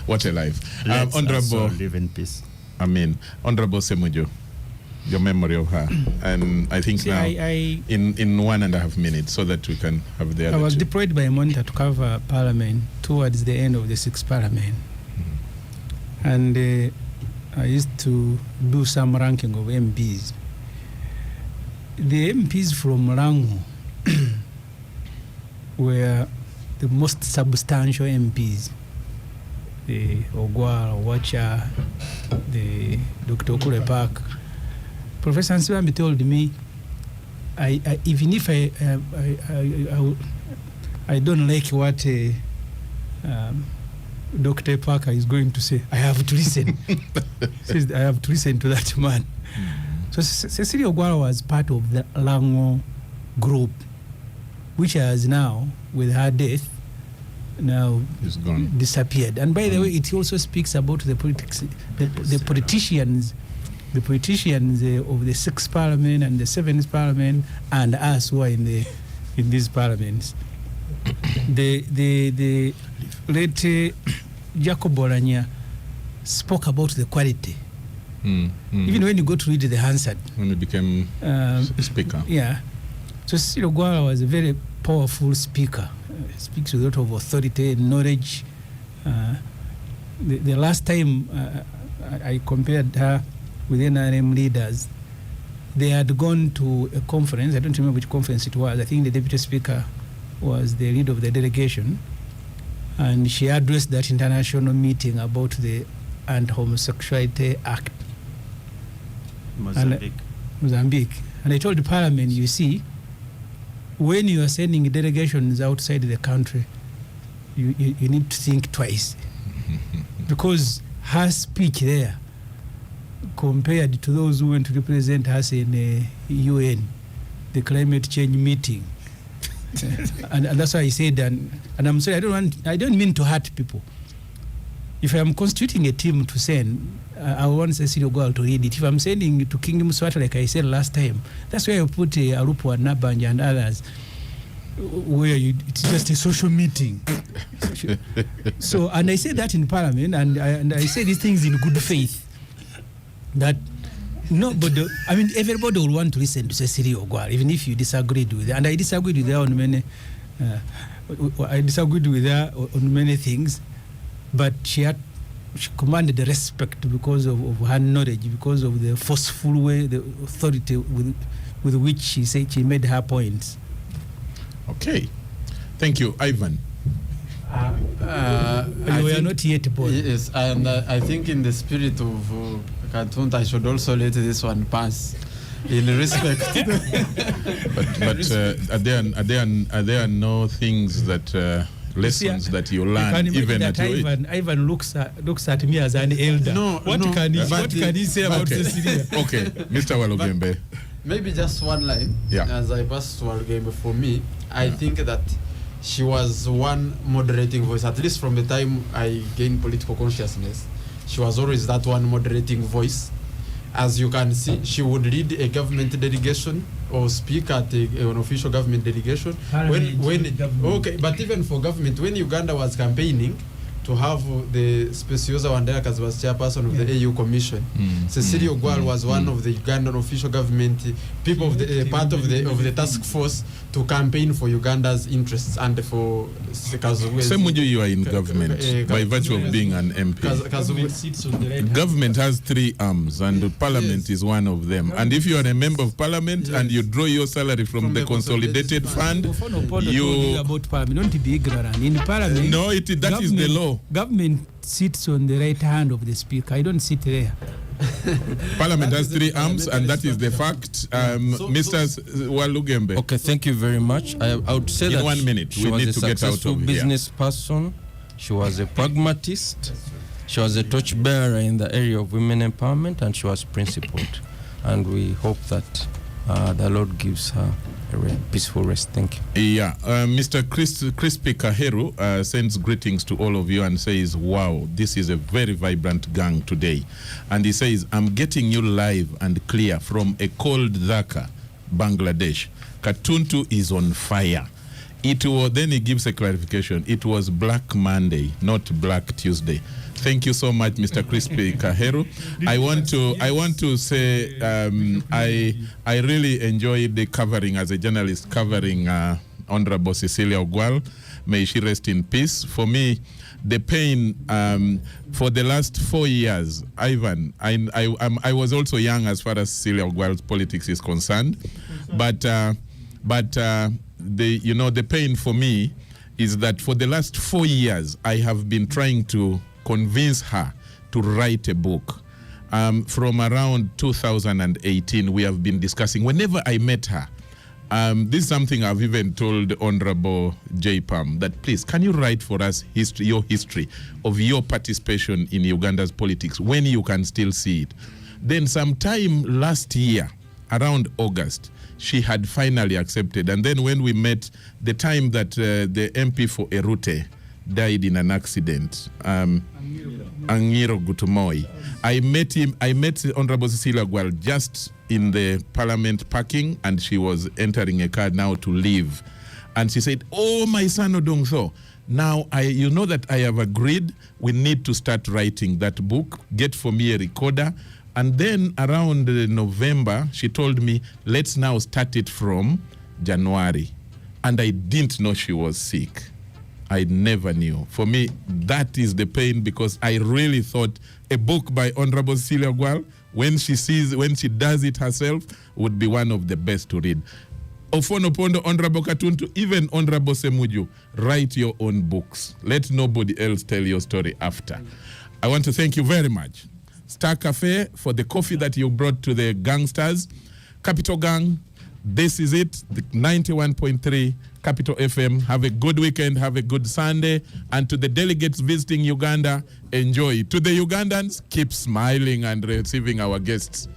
What a life. Honorable, live in peace. Amen. Honorable Semujo, your memory of her, and I think now in 1.5 minutes, so that we can have the other. I was two. deployed by a monitor to cover Parliament towards the end of the 6th Parliament, and I used to do some ranking of MPs. The MPs from Rango were the most substantial MPs. The Ogwal, Wacha, the Dr. Okure Park. Professor Nsiwambi told me, even if I don't like what Dr. Parker is going to say, I have to listen. Says I have to listen to that man. So Cecilia Ogwal was part of the Lango group, which has now, with her death, now disappeared. And by the way, it also speaks about the politics, the politicians of the 6th Parliament and the 7th Parliament, and us who are in these parliaments. The late Jacob Bolanya spoke about the quality. Even when you go to read the Hansard, when he became speaker. Yeah. So Cecilia Ogwal was a very powerful speaker. Speaks with a lot of authority and knowledge. The last time I compared her with NRM leaders, they had gone to a conference. I don't remember which conference it was. I think the deputy speaker was the leader of the delegation, and she addressed that international meeting about the Anti-Homosexuality Act. Mozambique. And I told the Parliament, you see, when you are sending delegations outside the country, you need to think twice. Because her speech there, compared to those who went to represent us in UN, the climate change meeting, and that's why I said, and I'm sorry, I don't mean to hurt people. If I'm constituting a team to send, I want Cecilia Ogwal to read it. If I'm sending to King Muswata, like I said last time, that's why I put Alupo and Nabanja and others, where it's just a social meeting. So, and I said that in Parliament, and I say these things in good faith, that nobody, everybody will want to listen to Cecilia Ogwal, even if you disagreed with her. And I disagreed with her on many, things, but she commanded the respect because of her knowledge, because of the forceful way, the authority with which she said she made her points. Okay, thank you, Ivan. We are not yet born. Yes, and I think in the spirit of Katunt, I should also let this one pass. In respect, but are there no things that lessons that you learn even at your age? Ivan looks at me as an elder. What can he say about Cecilia? Okay, Mr. Walogembe. Maybe just one line. Yeah. As I pass to Walogembe, for me, I think that she was one moderating voice, at least from the time I gained political consciousness. She was always that one moderating voice. As you can see, she would lead a government delegation or speak at an official government delegation. But even for government, when Uganda was campaigning to have the Speciosa Wandera as was chairperson of the AU Commission. Cecilia Ogwal was one of the Ugandan official government people of the part of the task force to campaign for Uganda's interests and for Semuju, you are in government by virtue of being an MP. Government has 3 arms and Parliament is one of them. And if you are a member of Parliament and you draw your salary from the consolidated fund, you about Parliament, don't be ignorant. In Parliament, no, that is the law. Government sits on the right hand of the Speaker. I don't sit there. Parliament has 3 arms, and that is the fact. Mr. Walugembe. Okay, thank you very much. I would say in that 1 minute, she we was need a to get out successful of here. business person. She was a pragmatist. She was a torchbearer in the area of women empowerment, and she was principled. And we hope that the Lord gives her a peaceful rest. Thank you. Yeah, Mr. Crispy Kaheru sends greetings to all of you and says, wow, this is a very vibrant gang today. And he says, I'm getting you live and clear from a cold Dhaka, Bangladesh. Katuntu is on fire. It was, then he gives a clarification. It was Black Monday, not Black Tuesday. Thank you so much, Mr. Crispy Kaheru. I want to say I really enjoyed the covering as a journalist covering Honorable Cecilia Ogwal. May she rest in peace. For me, the pain for the last 4 years, Ivan, I was also young as far as Cecilia Ogwal's politics is concerned, but the pain for me is that for the last 4 years I have been trying to convince her to write a book. From around 2018, we have been discussing. Whenever I met her, this is something I've even told Honorable J. Pam, that please, can you write for us your history of your participation in Uganda's politics when you can still see it. Then sometime last year, around August, she had finally accepted. And then when we met, the time that the MP for Erute died in an accident, Angiro Gutumoi. I met Honorable Cecilia Ogwal just in the Parliament parking, and she was entering a car now to leave. And she said, oh, my son Odongso, now you know that I have agreed we need to start writing that book, get for me a recorder. And then around November, she told me, let's now start it from January. And I didn't know she was sick. I never knew. For me, that is the pain, because I really thought a book by Honorable Cecilia Ogwal, when she does it herself, would be one of the best to read. Ofonopondo, Honorable Katuntu, even Honorable Semuju, write your own books. Let nobody else tell your story after. I want to thank you very much. Star Cafe for the coffee that you brought to the gangsters. Capital Gang, this is it, the 91.3 Capital FM. Have a good weekend, have a good Sunday. And to the delegates visiting Uganda, enjoy. To the Ugandans, keep smiling and receiving our guests.